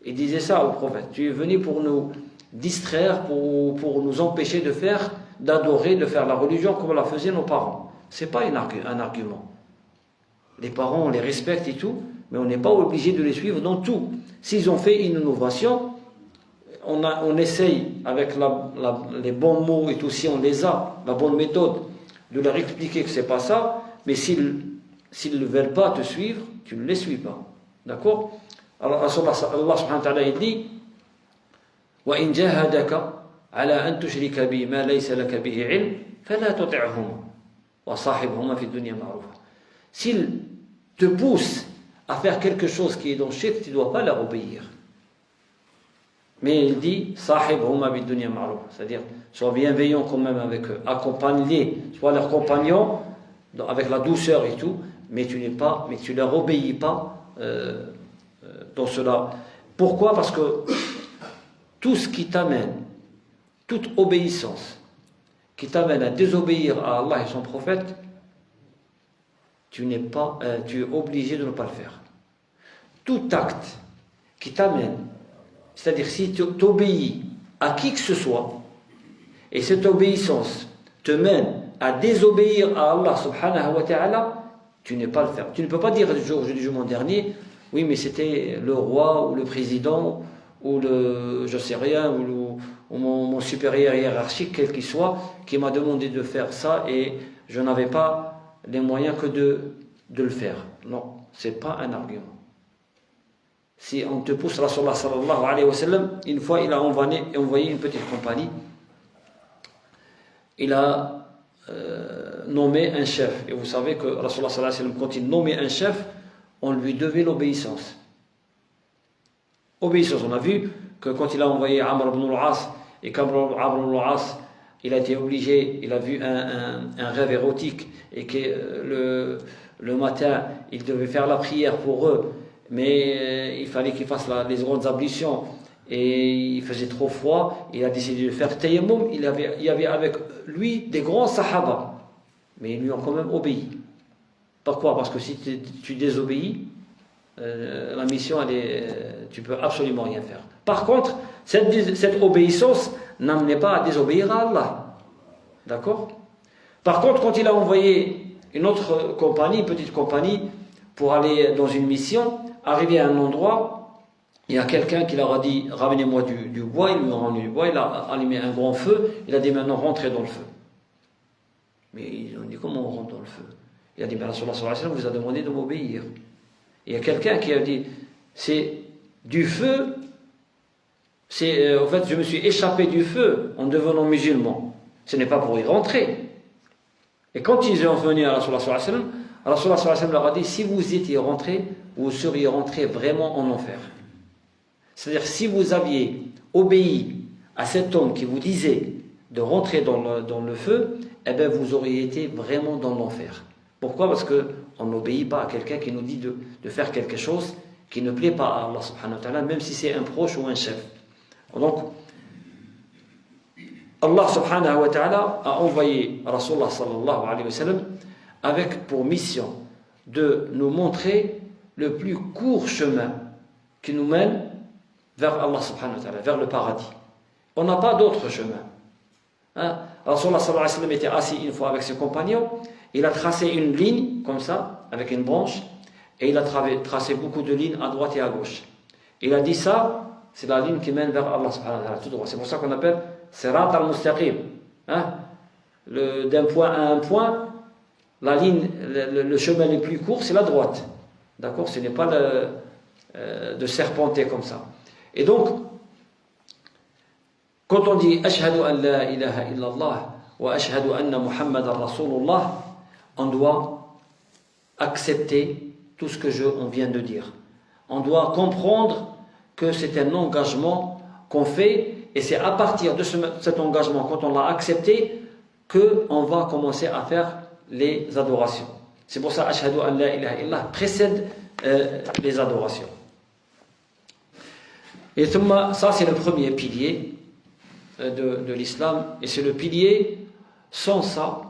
Il disait ça au prophète. Tu es venu pour nous distraire, pour nous empêcher d'adorer, de faire la religion comme la faisaient nos parents. Ce n'est pas un argument. Les parents, on les respecte et tout, mais on n'est pas obligé de les suivre dans tout. S'ils ont fait une innovation, on essaye avec les bons mots et tout, si on les a, la bonne méthode, de leur expliquer que ce n'est pas ça, mais s'ils ne veulent pas te suivre, tu ne les suis pas. D'accord? Alors Allah subhanahu wa ta'ala il dit وَإِنْ جَاهَدَكَ عَلَىٰ أَنْ تُشْرِكَ بِي مَا لَيْسَ لَكَ بِهِ عِلْمٍ فَلَا تُطِعْهُمَا وَصَاحِبْهُمَا فِي الدُّنْيَا مَعْرُوفًا. S'ils te poussent à faire quelque chose qui est dans le shirk, tu ne dois pas leur obéir. Mais il dit صَاحِبْهُمَا فِي الدُّنْيا مَعْرُوفًا, c'est-à-dire sois bienveillant quand même avec eux, accompagne-les, sois leur compagnon avec la douceur et tout, mais tu ne leur obéis pas dans cela. Pourquoi? Parce que tout ce qui t'amène, toute obéissance qui t'amène à désobéir à Allah et son prophète, tu es obligé de ne pas le faire. Tout acte qui t'amène, c'est-à-dire si tu obéis à qui que ce soit, et cette obéissance te mène à désobéir à Allah subhanahu wa ta'ala, tu n'es pas le faire. Tu ne peux pas dire le jour du jugement dernier, oui mais c'était le roi ou le président ou je sais rien, ou mon supérieur hiérarchique, quel qu'il soit, qui m'a demandé de faire ça et je n'avais pas les moyens que de le faire. Non, ce n'est pas un argument. Si on te pousse, Rasulullah sallallahu alayhi wa sallam, une fois il a envoyé une petite compagnie, il a nommé un chef. Et vous savez que Rasulullah sallallahu alayhi wa sallam, quand il nommait un chef, on lui devait l'obéissance. Obéissance. On a vu que quand il a envoyé Amr ibn al-As, et qu'Amr ibn al-As, il a été obligé, il a vu un rêve érotique, et que le matin, il devait faire la prière pour eux, mais il fallait qu'il fasse les grandes ablutions, et il faisait trop froid, il a décidé de faire tayammum. Il y avait avec lui des grands sahaba, mais ils lui ont quand même obéi. Pourquoi? Parce que si tu désobéis, la mission, tu peux absolument rien faire. Par contre, cette obéissance n'amenait pas à désobéir à Allah. D'accord? Par contre, quand il a envoyé une autre compagnie, une petite compagnie, pour aller dans une mission, arrivé à un endroit, il y a quelqu'un qui leur a dit ramenez-moi du bois. Il lui a ramené du bois, il a allumé un grand feu, il a dit maintenant rentrez dans le feu. Mais ils ont dit comment on rentre dans le feu? Il a dit ben Rasulullah sallallahu alayhi wa sallam vous a demandé de m'obéir. Il y a quelqu'un qui a dit c'est du feu, en fait je me suis échappé du feu en devenant musulman. Ce n'est pas pour y rentrer. Et quand ils sont venus à Rasulullah sallallahu alayhi wa sallam, Rasulullah sallallahu alayhi wa sallam leur a dit si vous étiez rentré, vous seriez rentré vraiment en enfer. C'est-à-dire si vous aviez obéi à cet homme qui vous disait de rentrer dans le feu, eh bien vous auriez été vraiment dans l'enfer. Pourquoi? Parce qu'on n'obéit pas à quelqu'un qui nous dit de faire quelque chose qui ne plaît pas à Allah subhanahu wa ta'ala, même si c'est un proche ou un chef. Donc, Allah subhanahu wa ta'ala a envoyé Rasulullah sallallahu alayhi wa sallam avec pour mission de nous montrer le plus court chemin qui nous mène vers Allah subhanahu wa ta'ala, vers le paradis. On n'a pas d'autre chemin. Rasulullah sallallahu alayhi wa sallam était assis une fois avec ses compagnons. Il a tracé une ligne comme ça, avec une branche, et il a tracé beaucoup de lignes à droite et à gauche. Il a dit ça, c'est la ligne qui mène vers Allah subhanahu wa ta'ala, tout droit. C'est pour ça qu'on appelle Sirat al-Mustaqim. D'un point à un point, la ligne, le chemin le plus court, c'est la droite. D'accord? Ce n'est pas de serpenter comme ça. Et donc, quand on dit Ashhadu an la ilaha illallah wa ashhadu anna Muhammadan Rasulullah, on doit accepter tout ce que on vient de dire. On doit comprendre que c'est un engagement qu'on fait, et c'est à partir de cet engagement, quand on l'a accepté, qu'on va commencer à faire les adorations. C'est pour ça Ashhadu an la ilaha illallah précède les adorations. Et ça c'est le premier pilier de l'islam, et c'est le pilier. Sans ça,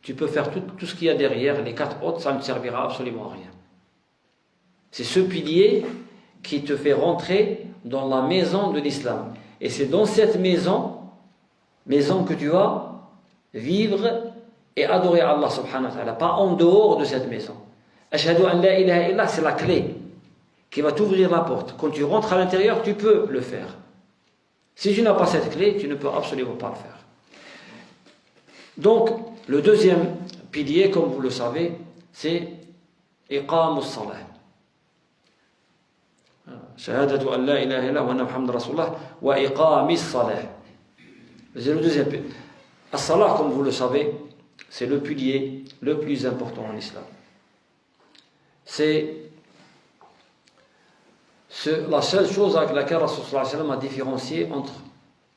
tu peux faire tout ce qu'il y a derrière, les 4 autres, ça ne servira absolument à rien. C'est ce pilier qui te fait rentrer dans la maison de l'islam. Et c'est dans cette maison que tu vas vivre et adorer Allah subhanahu wa ta'ala, pas en dehors de cette maison. Ashhadu an la ilaha illallah, c'est la clé qui va t'ouvrir la porte. Quand tu rentres à l'intérieur, tu peux le faire. Si tu n'as pas cette clé, tu ne peux absolument pas le faire. Donc, le deuxième pilier, comme vous le savez, c'est Iqamus salah. Shahadatu an la ilaha illallah wa anna Muhammadan Rasulullah wa Iqamis salah. C'est le deuxième pilier. As-salah, comme vous le savez, c'est le pilier le plus important en islam. C'est la seule chose avec laquelle Rasul sallallahu alayhi wa sallam a différencié entre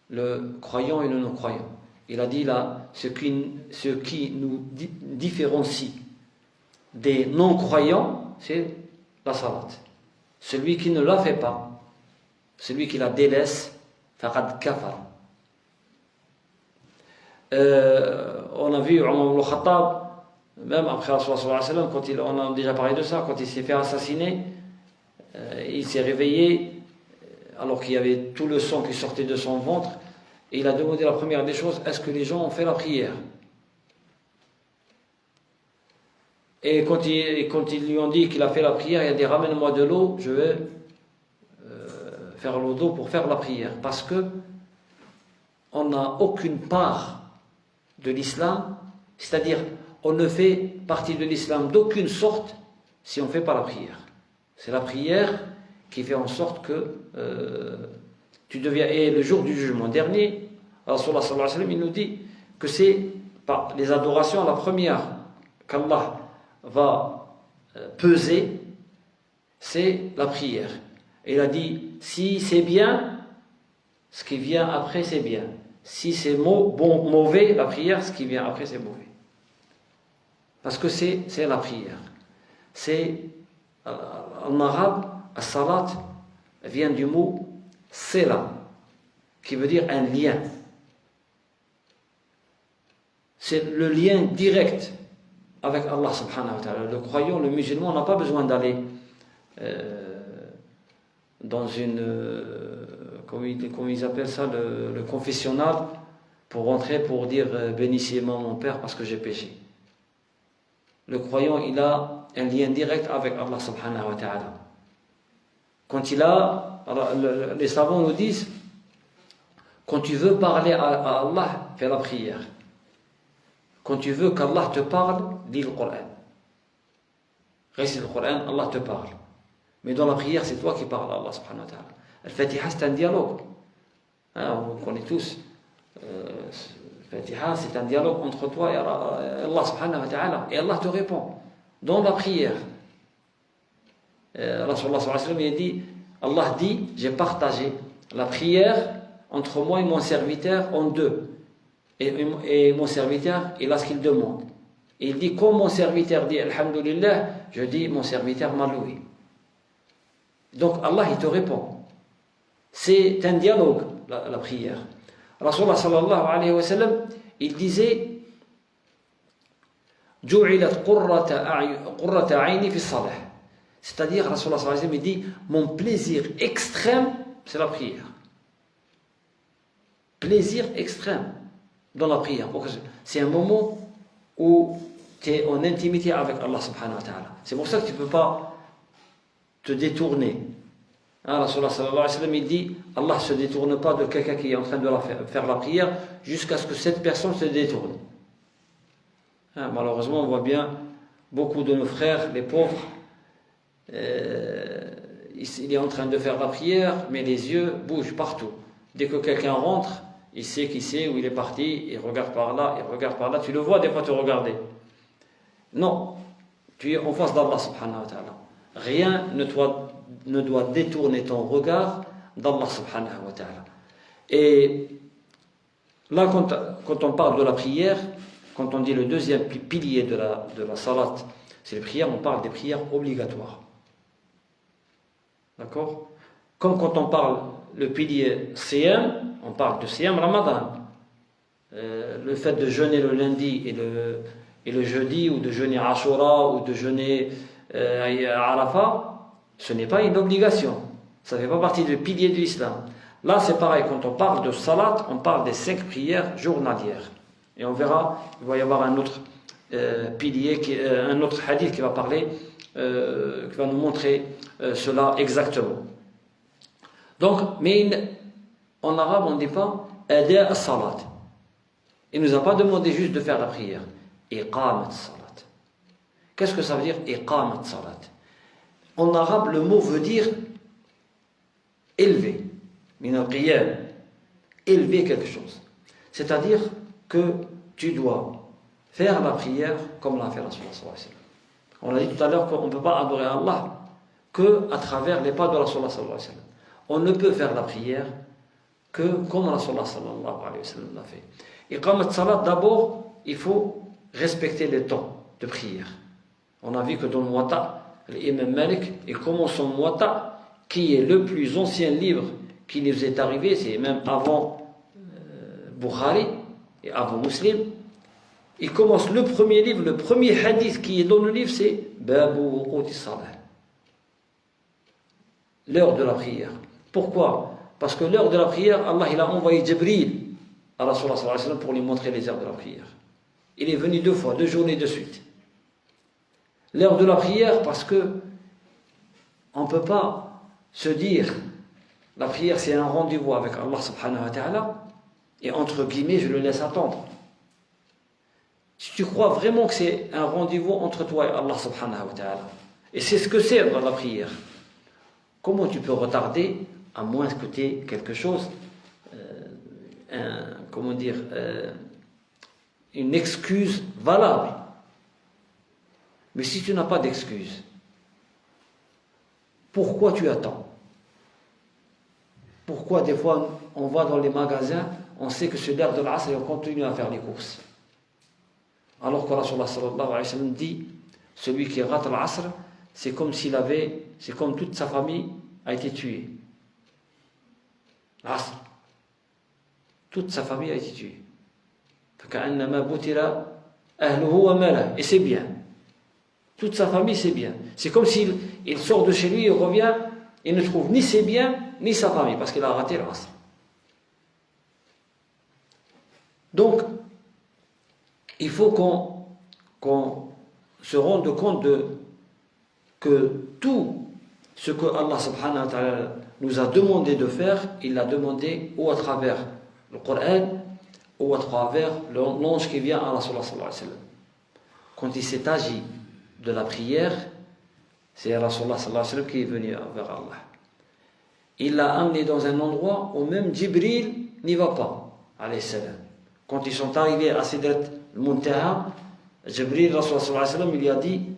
le croyant et le non-croyant. Il a dit là, ce qui nous différencie des non-croyants, c'est la salat. Celui qui ne la fait pas, celui qui la délaisse, faqad kafar. On a vu Omar ibn Khattab, même après Rasul sallallahu alayhi wa sallam, on a déjà parlé de ça, quand il s'est fait assassiner, il s'est réveillé alors qu'il y avait tout le sang qui sortait de son ventre, et il a demandé la première des choses: est-ce que les gens ont fait la prière? Et quand ils lui ont dit qu'il a fait la prière, il a dit: ramène-moi de l'eau, je vais faire l'eau d'eau pour faire la prière, parce que on n'a aucune part de l'islam, c'est-à-dire on ne fait partie de l'islam d'aucune sorte si on ne fait pas la prière. C'est la prière qui fait en sorte que tu deviens. Et le jour du jugement dernier, Rasulullah sallallahu alayhi wa sallam, il nous dit que c'est par les adorations, la première qu'Allah va peser, c'est la prière. Et il a dit: si c'est bien, ce qui vient après c'est bien. Si c'est mauvais, la prière, ce qui vient après c'est mauvais. Parce que c'est la prière. C'est en arabe, as-salat vient du mot sila, qui veut dire un lien. C'est le lien direct avec Allah subhanahu wa ta'ala. Le croyant, le musulman, n'a pas besoin d'aller dans une comment ils appellent ça, le confessionnal, pour rentrer pour dire bénissez-moi mon père parce que j'ai péché. Le croyant, il a un lien direct avec Allah subhanahu wa ta'ala. Quand les savants nous disent, quand tu veux parler à Allah, fais la prière. Quand tu veux qu'Allah te parle, lis le Coran. Récite le Coran, Allah te parle. Mais dans la prière, c'est toi qui parles à Allah subhanahu wa ta'ala. Al-Fatiha, c'est un dialogue. On connaît tous. Al-Fatiha, c'est un dialogue entre toi et Allah subhanahu wa ta'ala. Et Allah te répond dans la prière. Rasulullah sallallahu alayhi wa sallam, il dit, Allah dit: j'ai partagé la prière entre moi et mon serviteur en deux. Et mon serviteur, il a ce qu'il demande. Et il dit: comme mon serviteur dit Alhamdulillah, je dis: mon serviteur m'a loué. Donc Allah, il te répond. C'est un dialogue, la prière. Rasulullah sallallahu alayhi wa sallam, il disait: Ju'ilat qurrata ayni fi salah. C'est-à-dire, Rasulullah sallallahu alayhi wa sallam, il dit: mon plaisir extrême, c'est la prière. Plaisir extrême dans la prière. C'est un moment où tu es en intimité avec Allah subhanahu wa ta'ala. C'est pour ça que tu ne peux pas te détourner. Rasulullah sallallahu alayhi wa sallam, il dit: Allah ne se détourne pas de quelqu'un qui est en train de faire la prière jusqu'à ce que cette personne se détourne. Malheureusement, on voit bien beaucoup de nos frères, les pauvres, il est en train de faire la prière, mais les yeux bougent partout. Dès que quelqu'un rentre, il sait qui c'est, où il est parti, il regarde par là, il regarde par là. Tu le vois des fois te regarder. Non, tu es en face d'Allah subhanahu wa ta'ala. Rien ne doit détourner ton regard d'Allah subhanahu wa ta'ala. Et là, quand on parle de la prière, quand on dit le deuxième pilier de la salat, c'est les prières, on parle des prières obligatoires. D'accord? Comme quand on parle le pilier Siyam, on parle de Siyam Ramadan. Le fait de jeûner le lundi et le jeudi, ou de jeûner Ashura, ou de jeûner Arafat, ce n'est pas une obligation. Ça ne fait pas partie du pilier de l'islam. Là, c'est pareil, quand on parle de salat, on parle des 5 prières journalières. Et on verra, il va y avoir un autre pilier, un autre hadith qui va parler, qui va nous montrer cela exactement. Donc, mais en arabe, on ne dit pas ada as-salat. Il ne nous a pas demandé juste de faire la prière. Iqamat salat. Qu'est-ce que ça veut dire iqamat salat? En arabe, le mot veut dire élever. Min al-qiyam. Élever quelque chose. C'est-à-dire que tu dois faire la prière comme l'a fait Rasulullah sallallahu alayhi wa sallam. On a dit tout à l'heure qu'on ne peut pas adorer Allah qu'à travers les pas de Rasulullah sallallahu alayhi wa sallam. On ne peut faire la prière que comme Rasulullah sallallahu alayhi wa sallam l'a fait. Iqamat salat, d'abord, il faut respecter les temps de prière. On a vu que dans le Muwatta, l'imam Malik, il commence son Muwatta, qui est le plus ancien livre qui nous est arrivé, c'est même avant Bukhari et avant Muslim. Il commence le premier livre, le premier hadith qui est dans le livre, c'est Babu wuquti salat. L'heure de la prière. Pourquoi? Parce que l'heure de la prière, Allah il a envoyé Jibril à Rasulullah sallallahu alayhi wa sallam pour lui montrer les heures de la prière. Il est venu 2 fois, 2 journées de suite. L'heure de la prière, parce que on ne peut pas se dire la prière c'est un rendez-vous avec Allah subhanahu wa ta'ala et entre guillemets je le laisse attendre. Si tu crois vraiment que c'est un rendez-vous entre toi et Allah subhanahu wa ta'ala, et c'est ce que c'est dans la prière, comment tu peux retarder à moins que tu aies quelque chose, une excuse valable. Mais si tu n'as pas d'excuse, pourquoi tu attends? Pourquoi des fois on va dans les magasins, on sait que c'est l'heure de l'Asr et on continue à faire les courses? Alors que Rasulullah sallallahu alayhi wa sallam dit, celui qui rate l'Asr, c'est comme toute sa famille a été tuée. L'Asr. Toute sa famille a été tuée. Et c'est bien. Toute sa famille, c'est bien. C'est comme s'il sort de chez lui, il revient, il ne trouve ni ses biens, ni sa famille, parce qu'il a raté l'Asr. Donc, il faut qu'on se rende compte que tout ce que Allah subhanahu wa ta'ala nous a demandé de faire, il l'a demandé ou à travers le Coran, ou à travers l'ange qui vient à Rasulullah sallallahu alayhi wa sallam. Quand il s'est agi de la prière, c'est Rasulullah sallallahu alayhi wa sallam qui est venu vers Allah. Il l'a amené dans un endroit où même Jibril n'y va pas, alayhi salam. Quand ils sont arrivés à Sidrat al-Muntaha, Jibril, Rasulullah sallallahu alayhi wa sallam,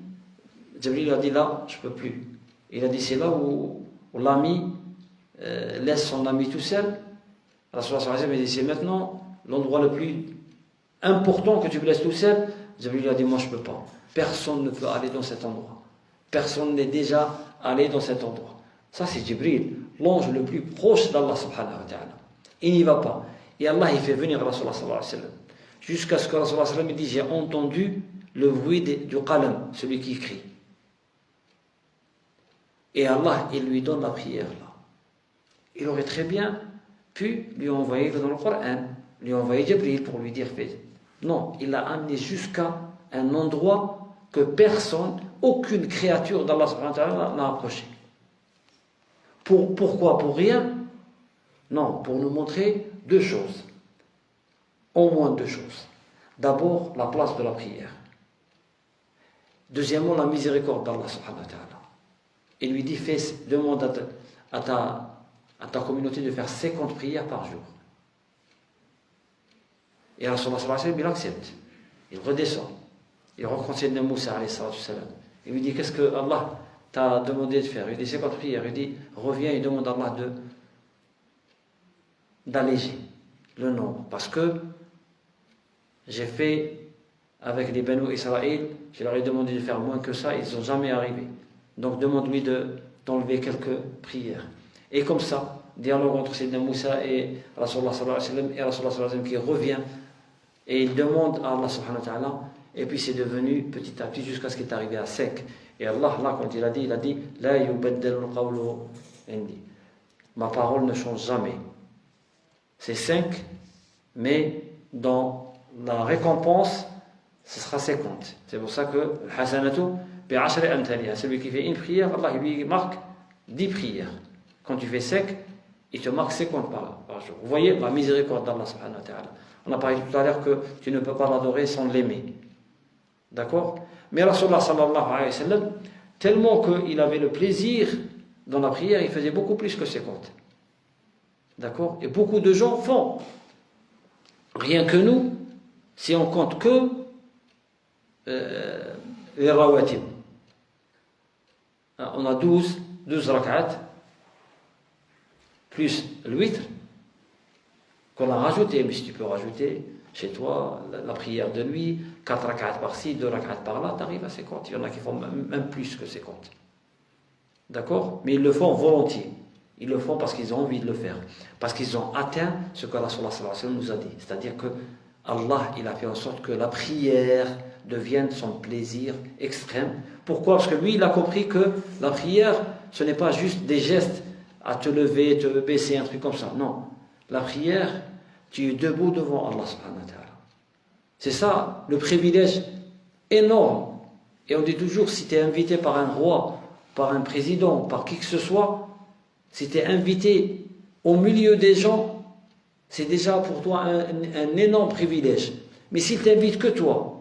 Jibril a dit là, je ne peux plus. Il a dit c'est là où l'ami laisse son ami tout seul. Rasulullah sallallahu alayhi wa sallam a dit c'est maintenant l'endroit le plus important que tu me laisses tout seul. Jibril a dit moi je ne peux pas. Personne ne peut aller dans cet endroit. Personne n'est déjà allé dans cet endroit. Ça c'est Jibril, l'ange le plus proche d'Allah subhanahu wa ta'ala. Il n'y va pas. Et Allah il fait venir Rasulullah sallallahu alayhi wa sallam. Jusqu'à ce que Rasulullah sallallahu alayhi wa sallam dit j'ai entendu le bruit du qalam, celui qui crie. Et Allah il lui donne la prière là. Il aurait très bien pu lui envoyer dans le Coran, lui envoyer Jibril pour lui dire fais. Non, il l'a amené jusqu'à un endroit que personne, aucune créature d'Allah subhanahu wa ta'ala n'a approché. Pourquoi? Pour rien? Non, pour nous montrer 2 choses. Au moins 2 choses. D'abord, la place de la prière. Deuxièmement, la miséricorde d'Allah subhanahu wa ta'ala. et lui dit, demande à ta communauté de faire 50 prières par jour. Et Allah sallallahu alayhi wa sallam, il accepte. Il redescend. Il rencontre Sayyidina Moussa alayhi salam. Il lui dit, qu'est-ce que Allah t'a demandé de faire? Il dit, 50 prières. Il dit, reviens et demande à Allah d'alléger le nombre. Parce que j'ai fait avec les Banu Israël, je leur ai demandé de faire moins que ça, ils n'ont jamais arrivé. Donc demande-lui d'enlever quelques prières. Et comme ça, dialogue entre Sayyidina Moussa et Rasulullah sallallahu alayhi wa sallam, et Rasulullah sallallahu alayhi wa sallam qui revient et il demande à Allah subhanahu wa ta'ala, et puis c'est devenu petit à petit jusqu'à ce qu'il est arrivé à sec. Et Allah, là, quand il a dit, La yubaddalu qawlu indi. Ma parole ne change jamais. C'est 5, mais dans la récompense, ce sera 50. C'est pour ça que Hasanatu bi'ashri amthaliha. Celui qui fait une prière, Allah lui marque 10 prières. Quand tu fais 5, il te marque 50 par jour. Vous voyez la miséricorde d'Allah subhanahu wa ta'ala. On a parlé tout à l'heure que tu ne peux pas l'adorer sans l'aimer. D'accord? Mais Rasulullah sallallahu alayhi wa sallam, tellement qu'il avait le plaisir dans la prière, il faisait beaucoup plus que 50. D'accord? Et beaucoup de gens font. Rien que nous, si on compte que les rawatib. On a 12 rak'at, plus le witr, qu'on a rajouté. Mais si tu peux rajouter chez toi la prière de nuit, 4 rak'at par-ci, 2 rak'at par-là, tu arrives à 50. Il y en a qui font même plus que 50. D'accord? Mais ils le font volontiers. Ils le font parce qu'ils ont envie de le faire. Parce qu'ils ont atteint ce que Rasulullah sallallahu alayhi wa sallam nous a dit. C'est-à-dire que Allah, il a fait en sorte que la prière devienne son plaisir extrême. Pourquoi? Parce que lui, il a compris que la prière, ce n'est pas juste des gestes à te lever, te baisser, un truc comme ça. Non. La prière, tu es debout devant Allah subhanahu wa ta'ala. C'est ça, le privilège énorme. Et on dit toujours, si tu es invité par un roi, par un président, par qui que ce soit, si tu es invité au milieu des gens, c'est déjà pour toi un énorme privilège. Mais s'il t'invite que toi,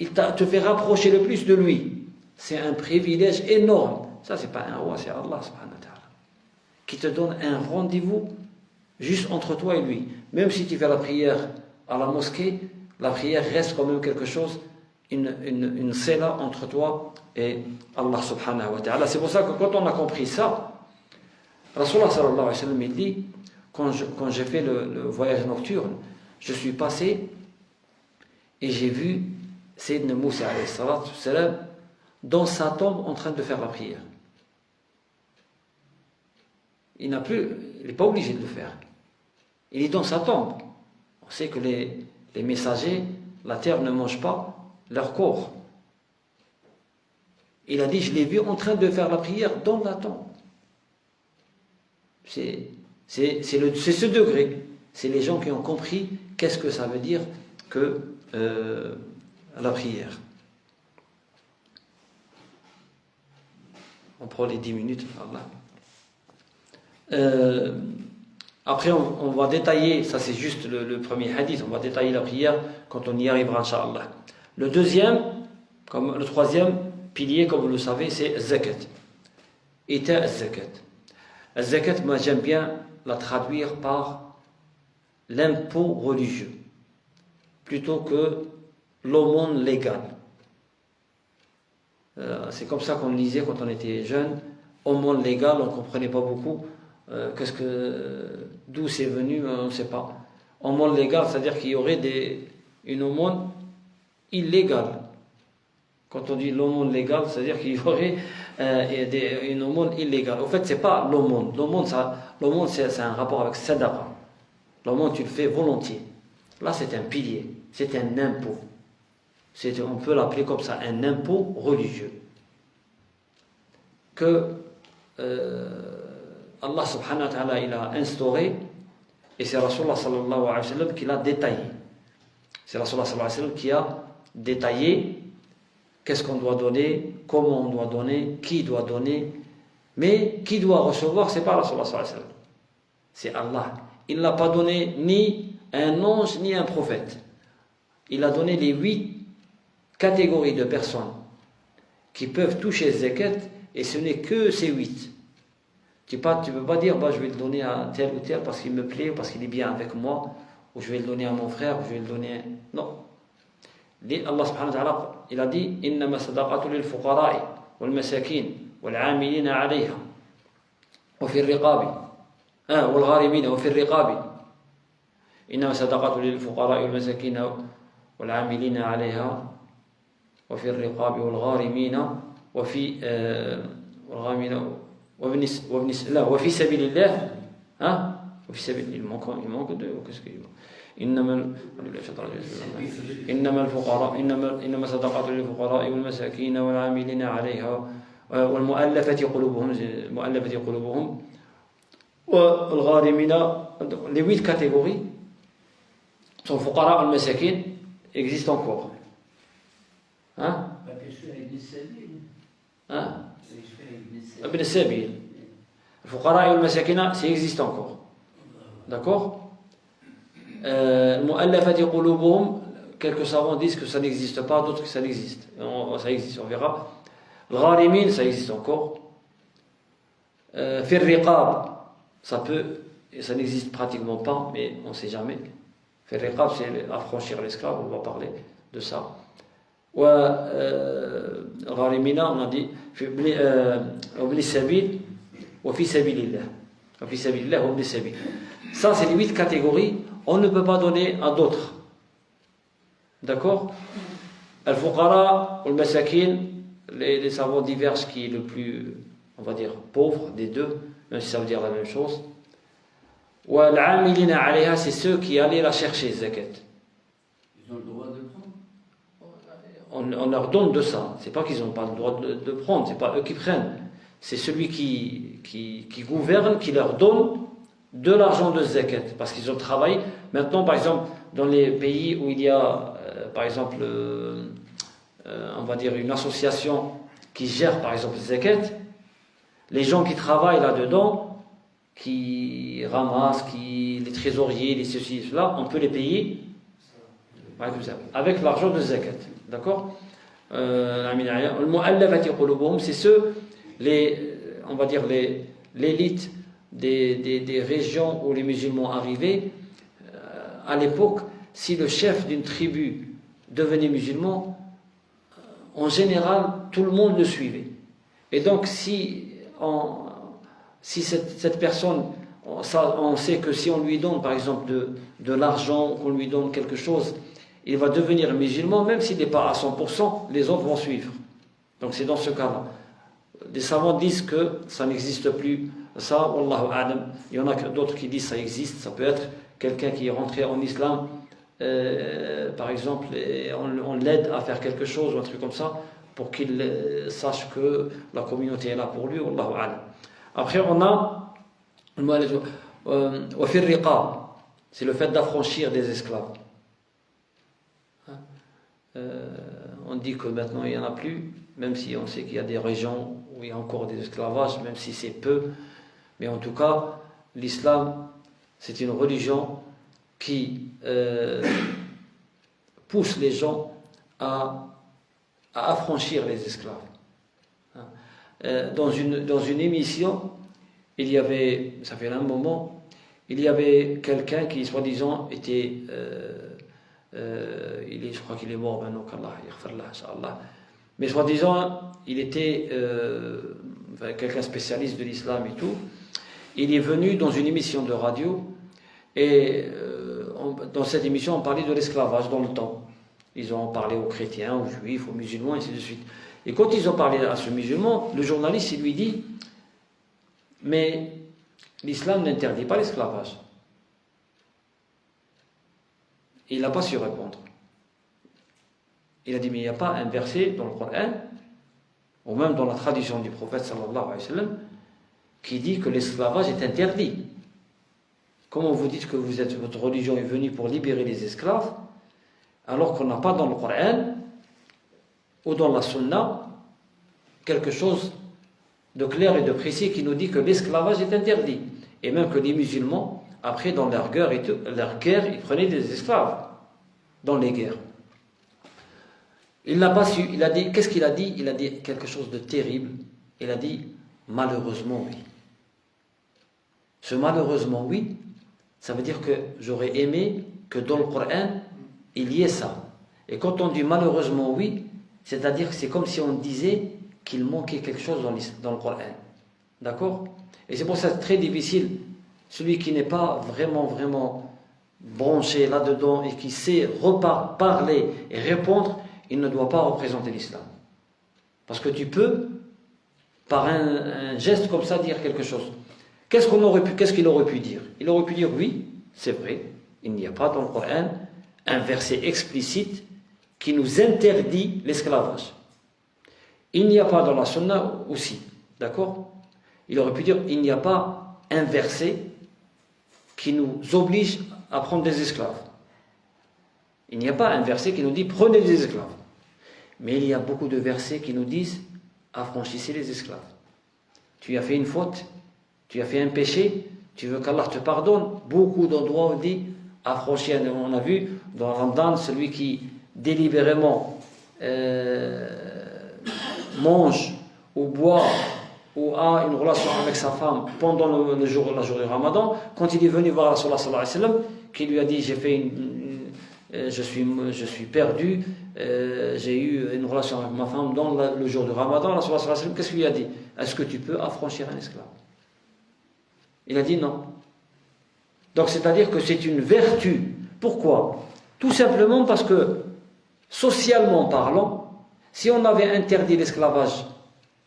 il te fait rapprocher le plus de lui, c'est un privilège énorme. Ça, c'est pas un roi, c'est Allah subhanahu wa ta'ala qui te donne un rendez-vous juste entre toi et lui. Même si tu fais la prière à la mosquée, la prière reste quand même quelque chose, une sela entre toi et Allah subhanahu wa ta'ala. C'est pour ça que quand on a compris ça, Rasulullah sallallahu alayhi wa sallam, il dit, quand j'ai fait le voyage nocturne, je suis passé et j'ai vu Sayyidina Moussa alayhi salam dans sa tombe en train de faire la prière. Il n'est pas obligé de le faire. Il est dans sa tombe. On sait que les messagers, la terre ne mange pas leur corps. Il a dit, je l'ai vu en train de faire la prière dans la tombe. C'est ce degré. C'est les gens qui ont compris qu'est-ce que ça veut dire que la prière. On prend les 10 minutes. Après, on va détailler, ça c'est juste le premier hadith, on va détailler la prière quand on y arrivera, Inch'Allah. Le troisième pilier, comme vous le savez, c'est zakat. Ita zakat. Zakat, moi j'aime bien la traduire par l'impôt religieux, plutôt que l'aumône légale. C'est comme ça qu'on le disait quand on était jeune. Aumône légale, on ne comprenait pas beaucoup. D'où c'est venu, on ne sait pas. Aumône légale, c'est-à-dire qu'il y aurait une aumône illégale. Quand on dit l'aumône légale, c'est-à-dire qu'il y aurait une aumône illégale. En fait, c'est pas l'aumône. L'aumône, c'est un rapport avec sadaqa. L'aumône, tu le fais volontiers. Là, c'est un pilier, c'est un impôt. On peut l'appeler comme ça, un impôt religieux. Que Allah subhanahu wa ta'ala il a instauré, et c'est Rasulullah sallallahu alayhi wa sallam qui l'a détaillé. C'est Rasulullah sallallahu alayhi wa sallam qui a détaillé qu'est-ce qu'on doit donner, comment on doit donner, qui doit donner. Mais qui doit recevoir, c'est pas Rasulullah sallallahu alayhi wa sallam. C'est Allah. Il ne l'a pas donné ni un ange ni un prophète. Il a donné les 8 catégories de personnes qui peuvent toucher zakat et ce n'est que ces 8. Tu ne peux pas dire je vais le donner à tel ou tel parce qu'il me plaît, ou parce qu'il est bien avec moi, ou je vais le donner à mon frère, ou je vais le donner. Non. Allah subhanahu wa ta'ala, il a dit إنما صدقات للفقراء والمساكين والعاملين عليها وفي الرقاب والغارمين وفي الرقاب إنما صدقات للفقراء والمساكين والعاملين عليها وفي الرقاب والغارمين وفي الغارمين وفي سبيل الله وفي سبيل الله il manque de qu'est-ce qu'il إنما الفقراء إنما صدقات للفقراء والمساكين والعاملين عليها والمؤلفة قلوبهم والغارمين. Les 8 catégories sont fuqara al-masakin existent encore. Ibn Sabil. Fuqara al-masakin, ça existe encore. D'accord? Mu'allafati qulubuhum, quelques savants disent que ça n'existe pas, d'autres que ça existe. Ça existe, on verra. Al-gharimin, ça existe encore. Fir riqab, ça n'existe pratiquement pas, mais on ne sait jamais. Fir riqab, c'est affranchir l'esclave, on va parler de ça. Gharimina, on a dit Ibn Sabil wa fi sabilillah. Wa fi sabilillah wa Ibn Sabil. Ça, c'est les 8 catégories. On ne peut pas donner à d'autres. D'accord? Al-Fuqara, al-Masakin, les savants divergent qui est le plus, on va dire, pauvre des deux, même si ça veut dire la même chose. Wa al-Amilina alayha, c'est ceux qui allaient la chercher, zakat. Ils ont le droit de prendre? On leur donne de ça. C'est pas qu'ils n'ont pas le droit de prendre, c'est pas eux qui prennent. C'est celui qui gouverne, qui leur donne de l'argent de zakat, parce qu'ils ont travaillé. Maintenant, par exemple, dans les pays où il y a, par exemple, on va dire une association qui gère, par exemple, zakat, les gens qui travaillent là-dedans, qui ramassent, les trésoriers, les ceci, cela, on peut les payer avec l'argent de zakat. D'accord? C'est ceux, on va dire l'élite des régions où les musulmans arrivaient. À l'époque, si le chef d'une tribu devenait musulman, en général, tout le monde le suivait. Et donc, si cette personne, on sait que si on lui donne, par exemple, de l'argent, qu'on lui donne quelque chose, il va devenir musulman, même s'il n'est pas à 100%, les autres vont suivre. Donc, c'est dans ce cas-là. Les savants disent que ça n'existe plus. Ça, Wallahu a'lam. Il y en a d'autres qui disent que ça existe. Ça peut être quelqu'un qui est rentré en islam, par exemple, et on l'aide à faire quelque chose ou un truc comme ça, pour qu'il sache que la communauté est là pour lui. Wallahu a'lam. Après, on a wafir riqab, c'est le fait d'affranchir des esclaves. On dit que maintenant il n'y en a plus, même si on sait qu'il y a des régions où il y a encore des esclavages, même si c'est peu. Mais en tout cas, l'islam, c'est une religion qui pousse les gens à affranchir les esclaves. Dans une émission, il y avait, ça fait un moment, il y avait quelqu'un qui, soi-disant, était... je crois qu'il est mort maintenant, qu'Allah yaghfir lah, inshallah. Mais soi-disant, il était quelqu'un spécialiste de l'islam et tout. Il est venu dans une émission de radio et dans cette émission, on parlait de l'esclavage dans le temps. Ils ont parlé aux chrétiens, aux juifs, aux musulmans, et ainsi de suite. Et quand ils ont parlé à ce musulman, le journaliste, il lui dit « Mais l'islam n'interdit pas l'esclavage. » Et il n'a pas su répondre. Il a dit, mais il n'y a pas un verset dans le Coran, ou même dans la tradition du prophète sallallahu alayhi wa sallam, qui dit que l'esclavage est interdit. Comment vous dites que votre religion est venue pour libérer les esclaves, alors qu'on n'a pas dans le Coran, ou dans la Sunna, quelque chose de clair et de précis qui nous dit que l'esclavage est interdit. Et même que les musulmans, après, dans leur guerre, ils prenaient des esclaves dans les guerres. Il n'a pas su, il a dit, qu'est-ce qu'il a dit? Il a dit quelque chose de terrible. Il a dit malheureusement oui. Ce malheureusement oui, ça veut dire que j'aurais aimé que dans le Coran, il y ait ça. Et quand on dit malheureusement oui, c'est-à-dire que c'est comme si on disait qu'il manquait quelque chose dans le Coran. D'accord? Et c'est pour ça que c'est très difficile. Celui qui n'est pas vraiment branché là-dedans et qui sait parler et répondre, il ne doit pas représenter l'islam. Parce que tu peux, par un geste comme ça, dire quelque chose. Qu'est-ce qu'il aurait pu dire? Il aurait pu dire oui, c'est vrai, il n'y a pas dans le Coran un verset explicite qui nous interdit l'esclavage. Il n'y a pas dans la Sunna aussi, d'accord? Il aurait pu dire il n'y a pas un verset qui nous oblige à prendre des esclaves. Il n'y a pas un verset qui nous dit prenez des esclaves. Mais il y a beaucoup de versets qui nous disent affranchissez les esclaves. Tu as fait une faute, tu as fait un péché, tu veux qu'Allah te pardonne. Beaucoup d'endroits on dit affranchis. On a vu dans Ramadan celui qui délibérément mange ou boit ou a une relation avec sa femme pendant la jour du Ramadan, quand il est venu voir Rasulullah sallallahu alayhi wa sallam, qui lui a dit j'ai fait je suis perdu, j'ai eu une relation avec ma femme dans le jour du Ramadan, Rasulullah sallallahu alayhi wa sallam, qu'est-ce qu'il lui a dit? Est-ce que tu peux affranchir un esclave? Il a dit non. Donc c'est-à-dire que c'est une vertu. Pourquoi? Tout simplement parce que socialement parlant, si on avait interdit l'esclavage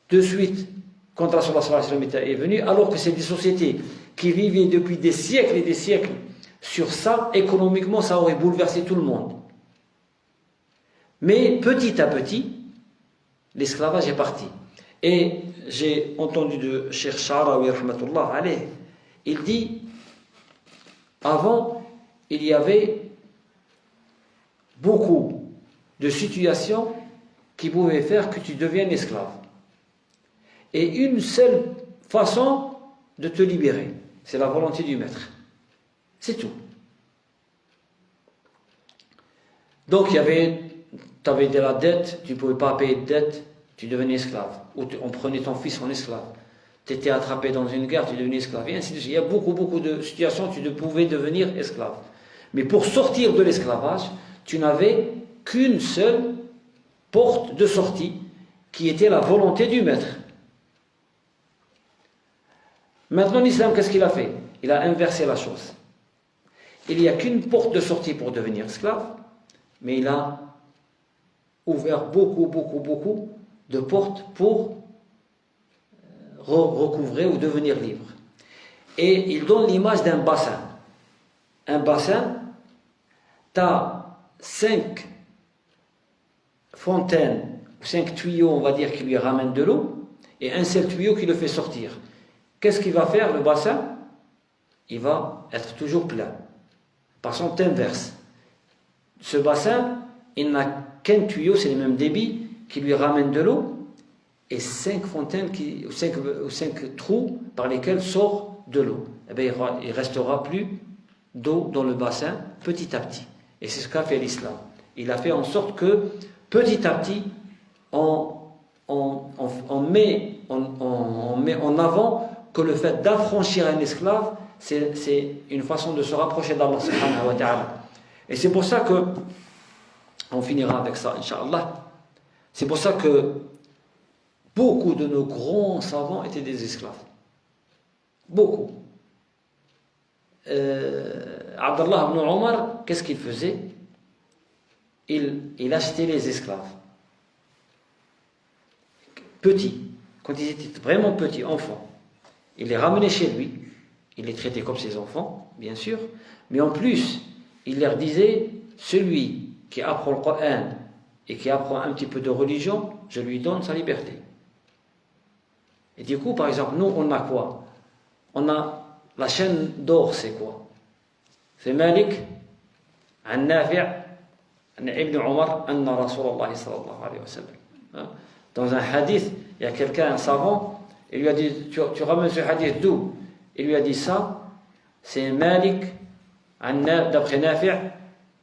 de suite quand Rasulullah sallallahu alayhi wa sallam est venu, alors que c'est des sociétés qui vivaient depuis des siècles et des siècles sur ça, économiquement ça aurait bouleversé tout le monde. Mais petit à petit, l'esclavage est parti. Et j'ai entendu de Cheikh Sha'rawi rahmatullah alayh, il dit avant il y avait beaucoup de situations qui pouvaient faire que tu deviennes esclave. Et une seule façon de te libérer, c'est la volonté du maître. C'est tout. Donc tu avais de la dette, tu ne pouvais pas payer de dette, tu devenais esclave. Ou on prenait ton fils en esclave. Tu étais attrapé dans une guerre, tu devenais esclave. Et ainsi de suite. Il y a beaucoup de situations où tu ne pouvais devenir esclave. Mais pour sortir de l'esclavage, tu n'avais qu'une seule porte de sortie, qui était la volonté du maître. Maintenant, l'islam, qu'est-ce qu'il a fait? Il a inversé la chose. Il n'y a qu'une porte de sortie pour devenir esclave, mais il a ouvert beaucoup de portes pour recouvrer ou devenir libre. Et il donne l'image d'un bassin. Un bassin, tu as 5 fontaines, 5 tuyaux, on va dire, qui lui ramènent de l'eau, et un seul tuyau qui le fait sortir. Qu'est-ce qu'il va faire, le bassin? Il va être toujours plein. Par son inverse. Ce bassin, il n'a qu'un tuyau, c'est le même débit, qui lui ramène de l'eau, et 5 fontaines, 5 trous par lesquels sort de l'eau. Eh bien, il ne restera plus d'eau dans le bassin petit à petit. Et c'est ce qu'a fait l'islam. Il a fait en sorte que, petit à petit, on met en avant que le fait d'affranchir un esclave, c'est une façon de se rapprocher d'Allah subhanahu wa ta'ala. Et c'est pour ça que, on finira avec ça, Inch'Allah, c'est pour ça que beaucoup de nos grands savants étaient des esclaves. Beaucoup. Abdallah ibn Omar, qu'est-ce qu'il faisait? Il achetait les esclaves. Petits, quand ils étaient vraiment petits, enfants. Il les ramenait chez lui, il les traitait comme ses enfants, bien sûr, mais en plus, il leur disait, celui qui apprend le Coran et qui apprend un petit peu de religion, je lui donne sa liberté. Et du coup, par exemple, nous, on a quoi? On a la chaîne d'or, c'est quoi? C'est Malik, an Nafi', an Ibn Omar, anna Rasulallah sallallahu alayhi wa sallam. Dans un hadith, il y a quelqu'un, un savant, il lui a dit, tu ramènes ce hadith d'où? Il lui a dit ça, c'est Malik, d'après Nafi',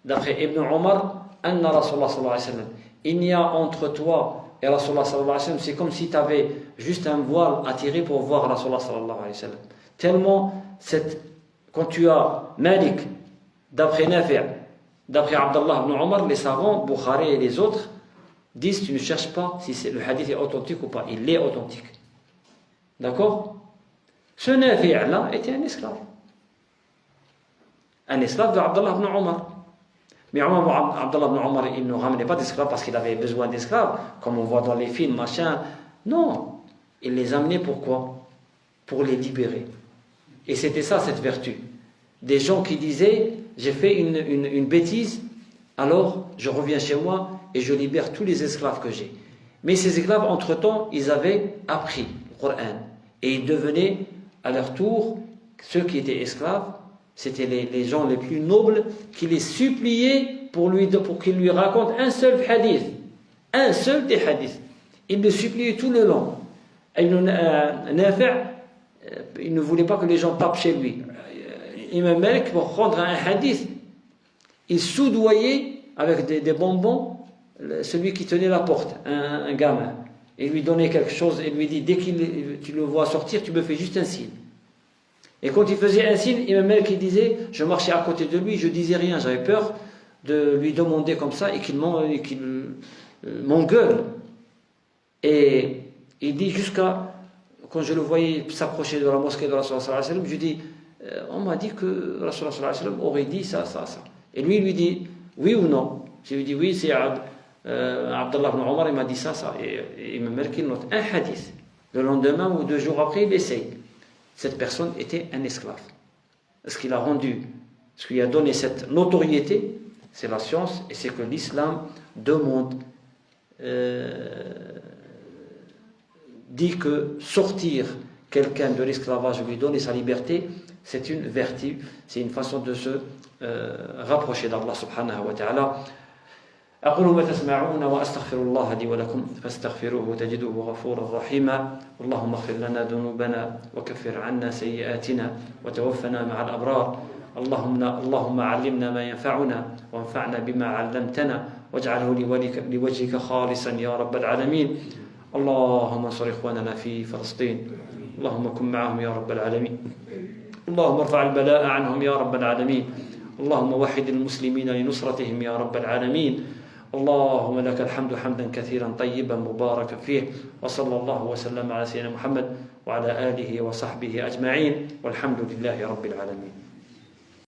d'après Ibn Omar, anna Rasulallah sallallahu alayhi wa sallam. Il n'y a entre toi et Rasulullah sallallahu alayhi wa sallam, c'est comme si tu avais juste un voile à tirer pour voir Rasulullah sallallahu alayhi wa sallam. Tellement, quand tu as Malik, d'après Nafi', d'après Abdallah ibn Omar, les savants, Bukhari et les autres, disent tu ne cherches pas si le hadith est authentique ou pas. Il est authentique. D'accord? Ce Nafi'-là était un esclave. Un esclave de Abdallah ibn Omar. Mais Abdallah ibn Omar, il ne ramenait pas d'esclaves parce qu'il avait besoin d'esclaves, comme on voit dans les films, machin. Non, il les amenait pourquoi? Pour les libérer. Et c'était ça, cette vertu. Des gens qui disaient, j'ai fait une bêtise, alors je reviens chez moi et je libère tous les esclaves que j'ai. Mais ces esclaves, entre-temps, ils avaient appris le Coran. Et ils devenaient, à leur tour, ceux qui étaient esclaves, c'était les gens les plus nobles qui les suppliaient pour qu'il lui raconte un seul hadith. Un seul des hadiths. Ils le suppliaient tout le long. Nafi', il ne voulait pas que les gens tapent chez lui. Imam Malik, pour prendre un hadith, il soudoyait avec des bonbons celui qui tenait la porte, un gamin. Et lui donnait quelque chose et lui dit, dès que tu le vois sortir, tu me fais juste un signe. Et quand il faisait un signe, Imam Malik il disait, je marchais à côté de lui, je disais rien, j'avais peur de lui demander comme ça et qu'il m'engueule. Et il dit jusqu'à, quand je le voyais s'approcher de la mosquée de Rasulullah sallallahu alayhi wa sallam, je dis, on m'a dit que Rasulullah sallallahu alayhi wa sallam aurait dit ça. Et lui, il lui dit, oui ou non? Je lui dis, oui, c'est Abdallah ibn Omar, il m'a dit ça. Et Imam Malik il note un hadith. Le lendemain ou 2 jours après, il essaye. Cette personne était un esclave. Ce qu'il a rendu, ce qui lui a donné cette notoriété, c'est la science et c'est que l'islam demande, dit que sortir quelqu'un de l'esclavage, lui donner sa liberté, c'est une vertu, c'est une façon de se rapprocher d'Allah subhanahu wa ta'ala. أقول ما تسمعون وأستغفر الله لي ولكم فاستغفروه تجدوه غفورا رحيما اللهم اغفر لنا ذنوبنا وكفر عنا سيئاتنا وتوفنا مع الأبرار اللهم علمنا ما ينفعنا وانفعنا بما علمتنا واجعله لوجهك خالصا يا رب العالمين اللهم انصر إخواننا في فلسطين اللهم كن معهم يا رب العالمين اللهم ارفع البلاء عنهم يا رب العالمين اللهم وحد المسلمين لنصرتهم يا رب العالمين اللهم لك الحمد حمدا كثيرا طيبا مباركا فيه وصلى الله وسلم على سيدنا محمد وعلى آله وصحبه أجمعين والحمد لله رب العالمين.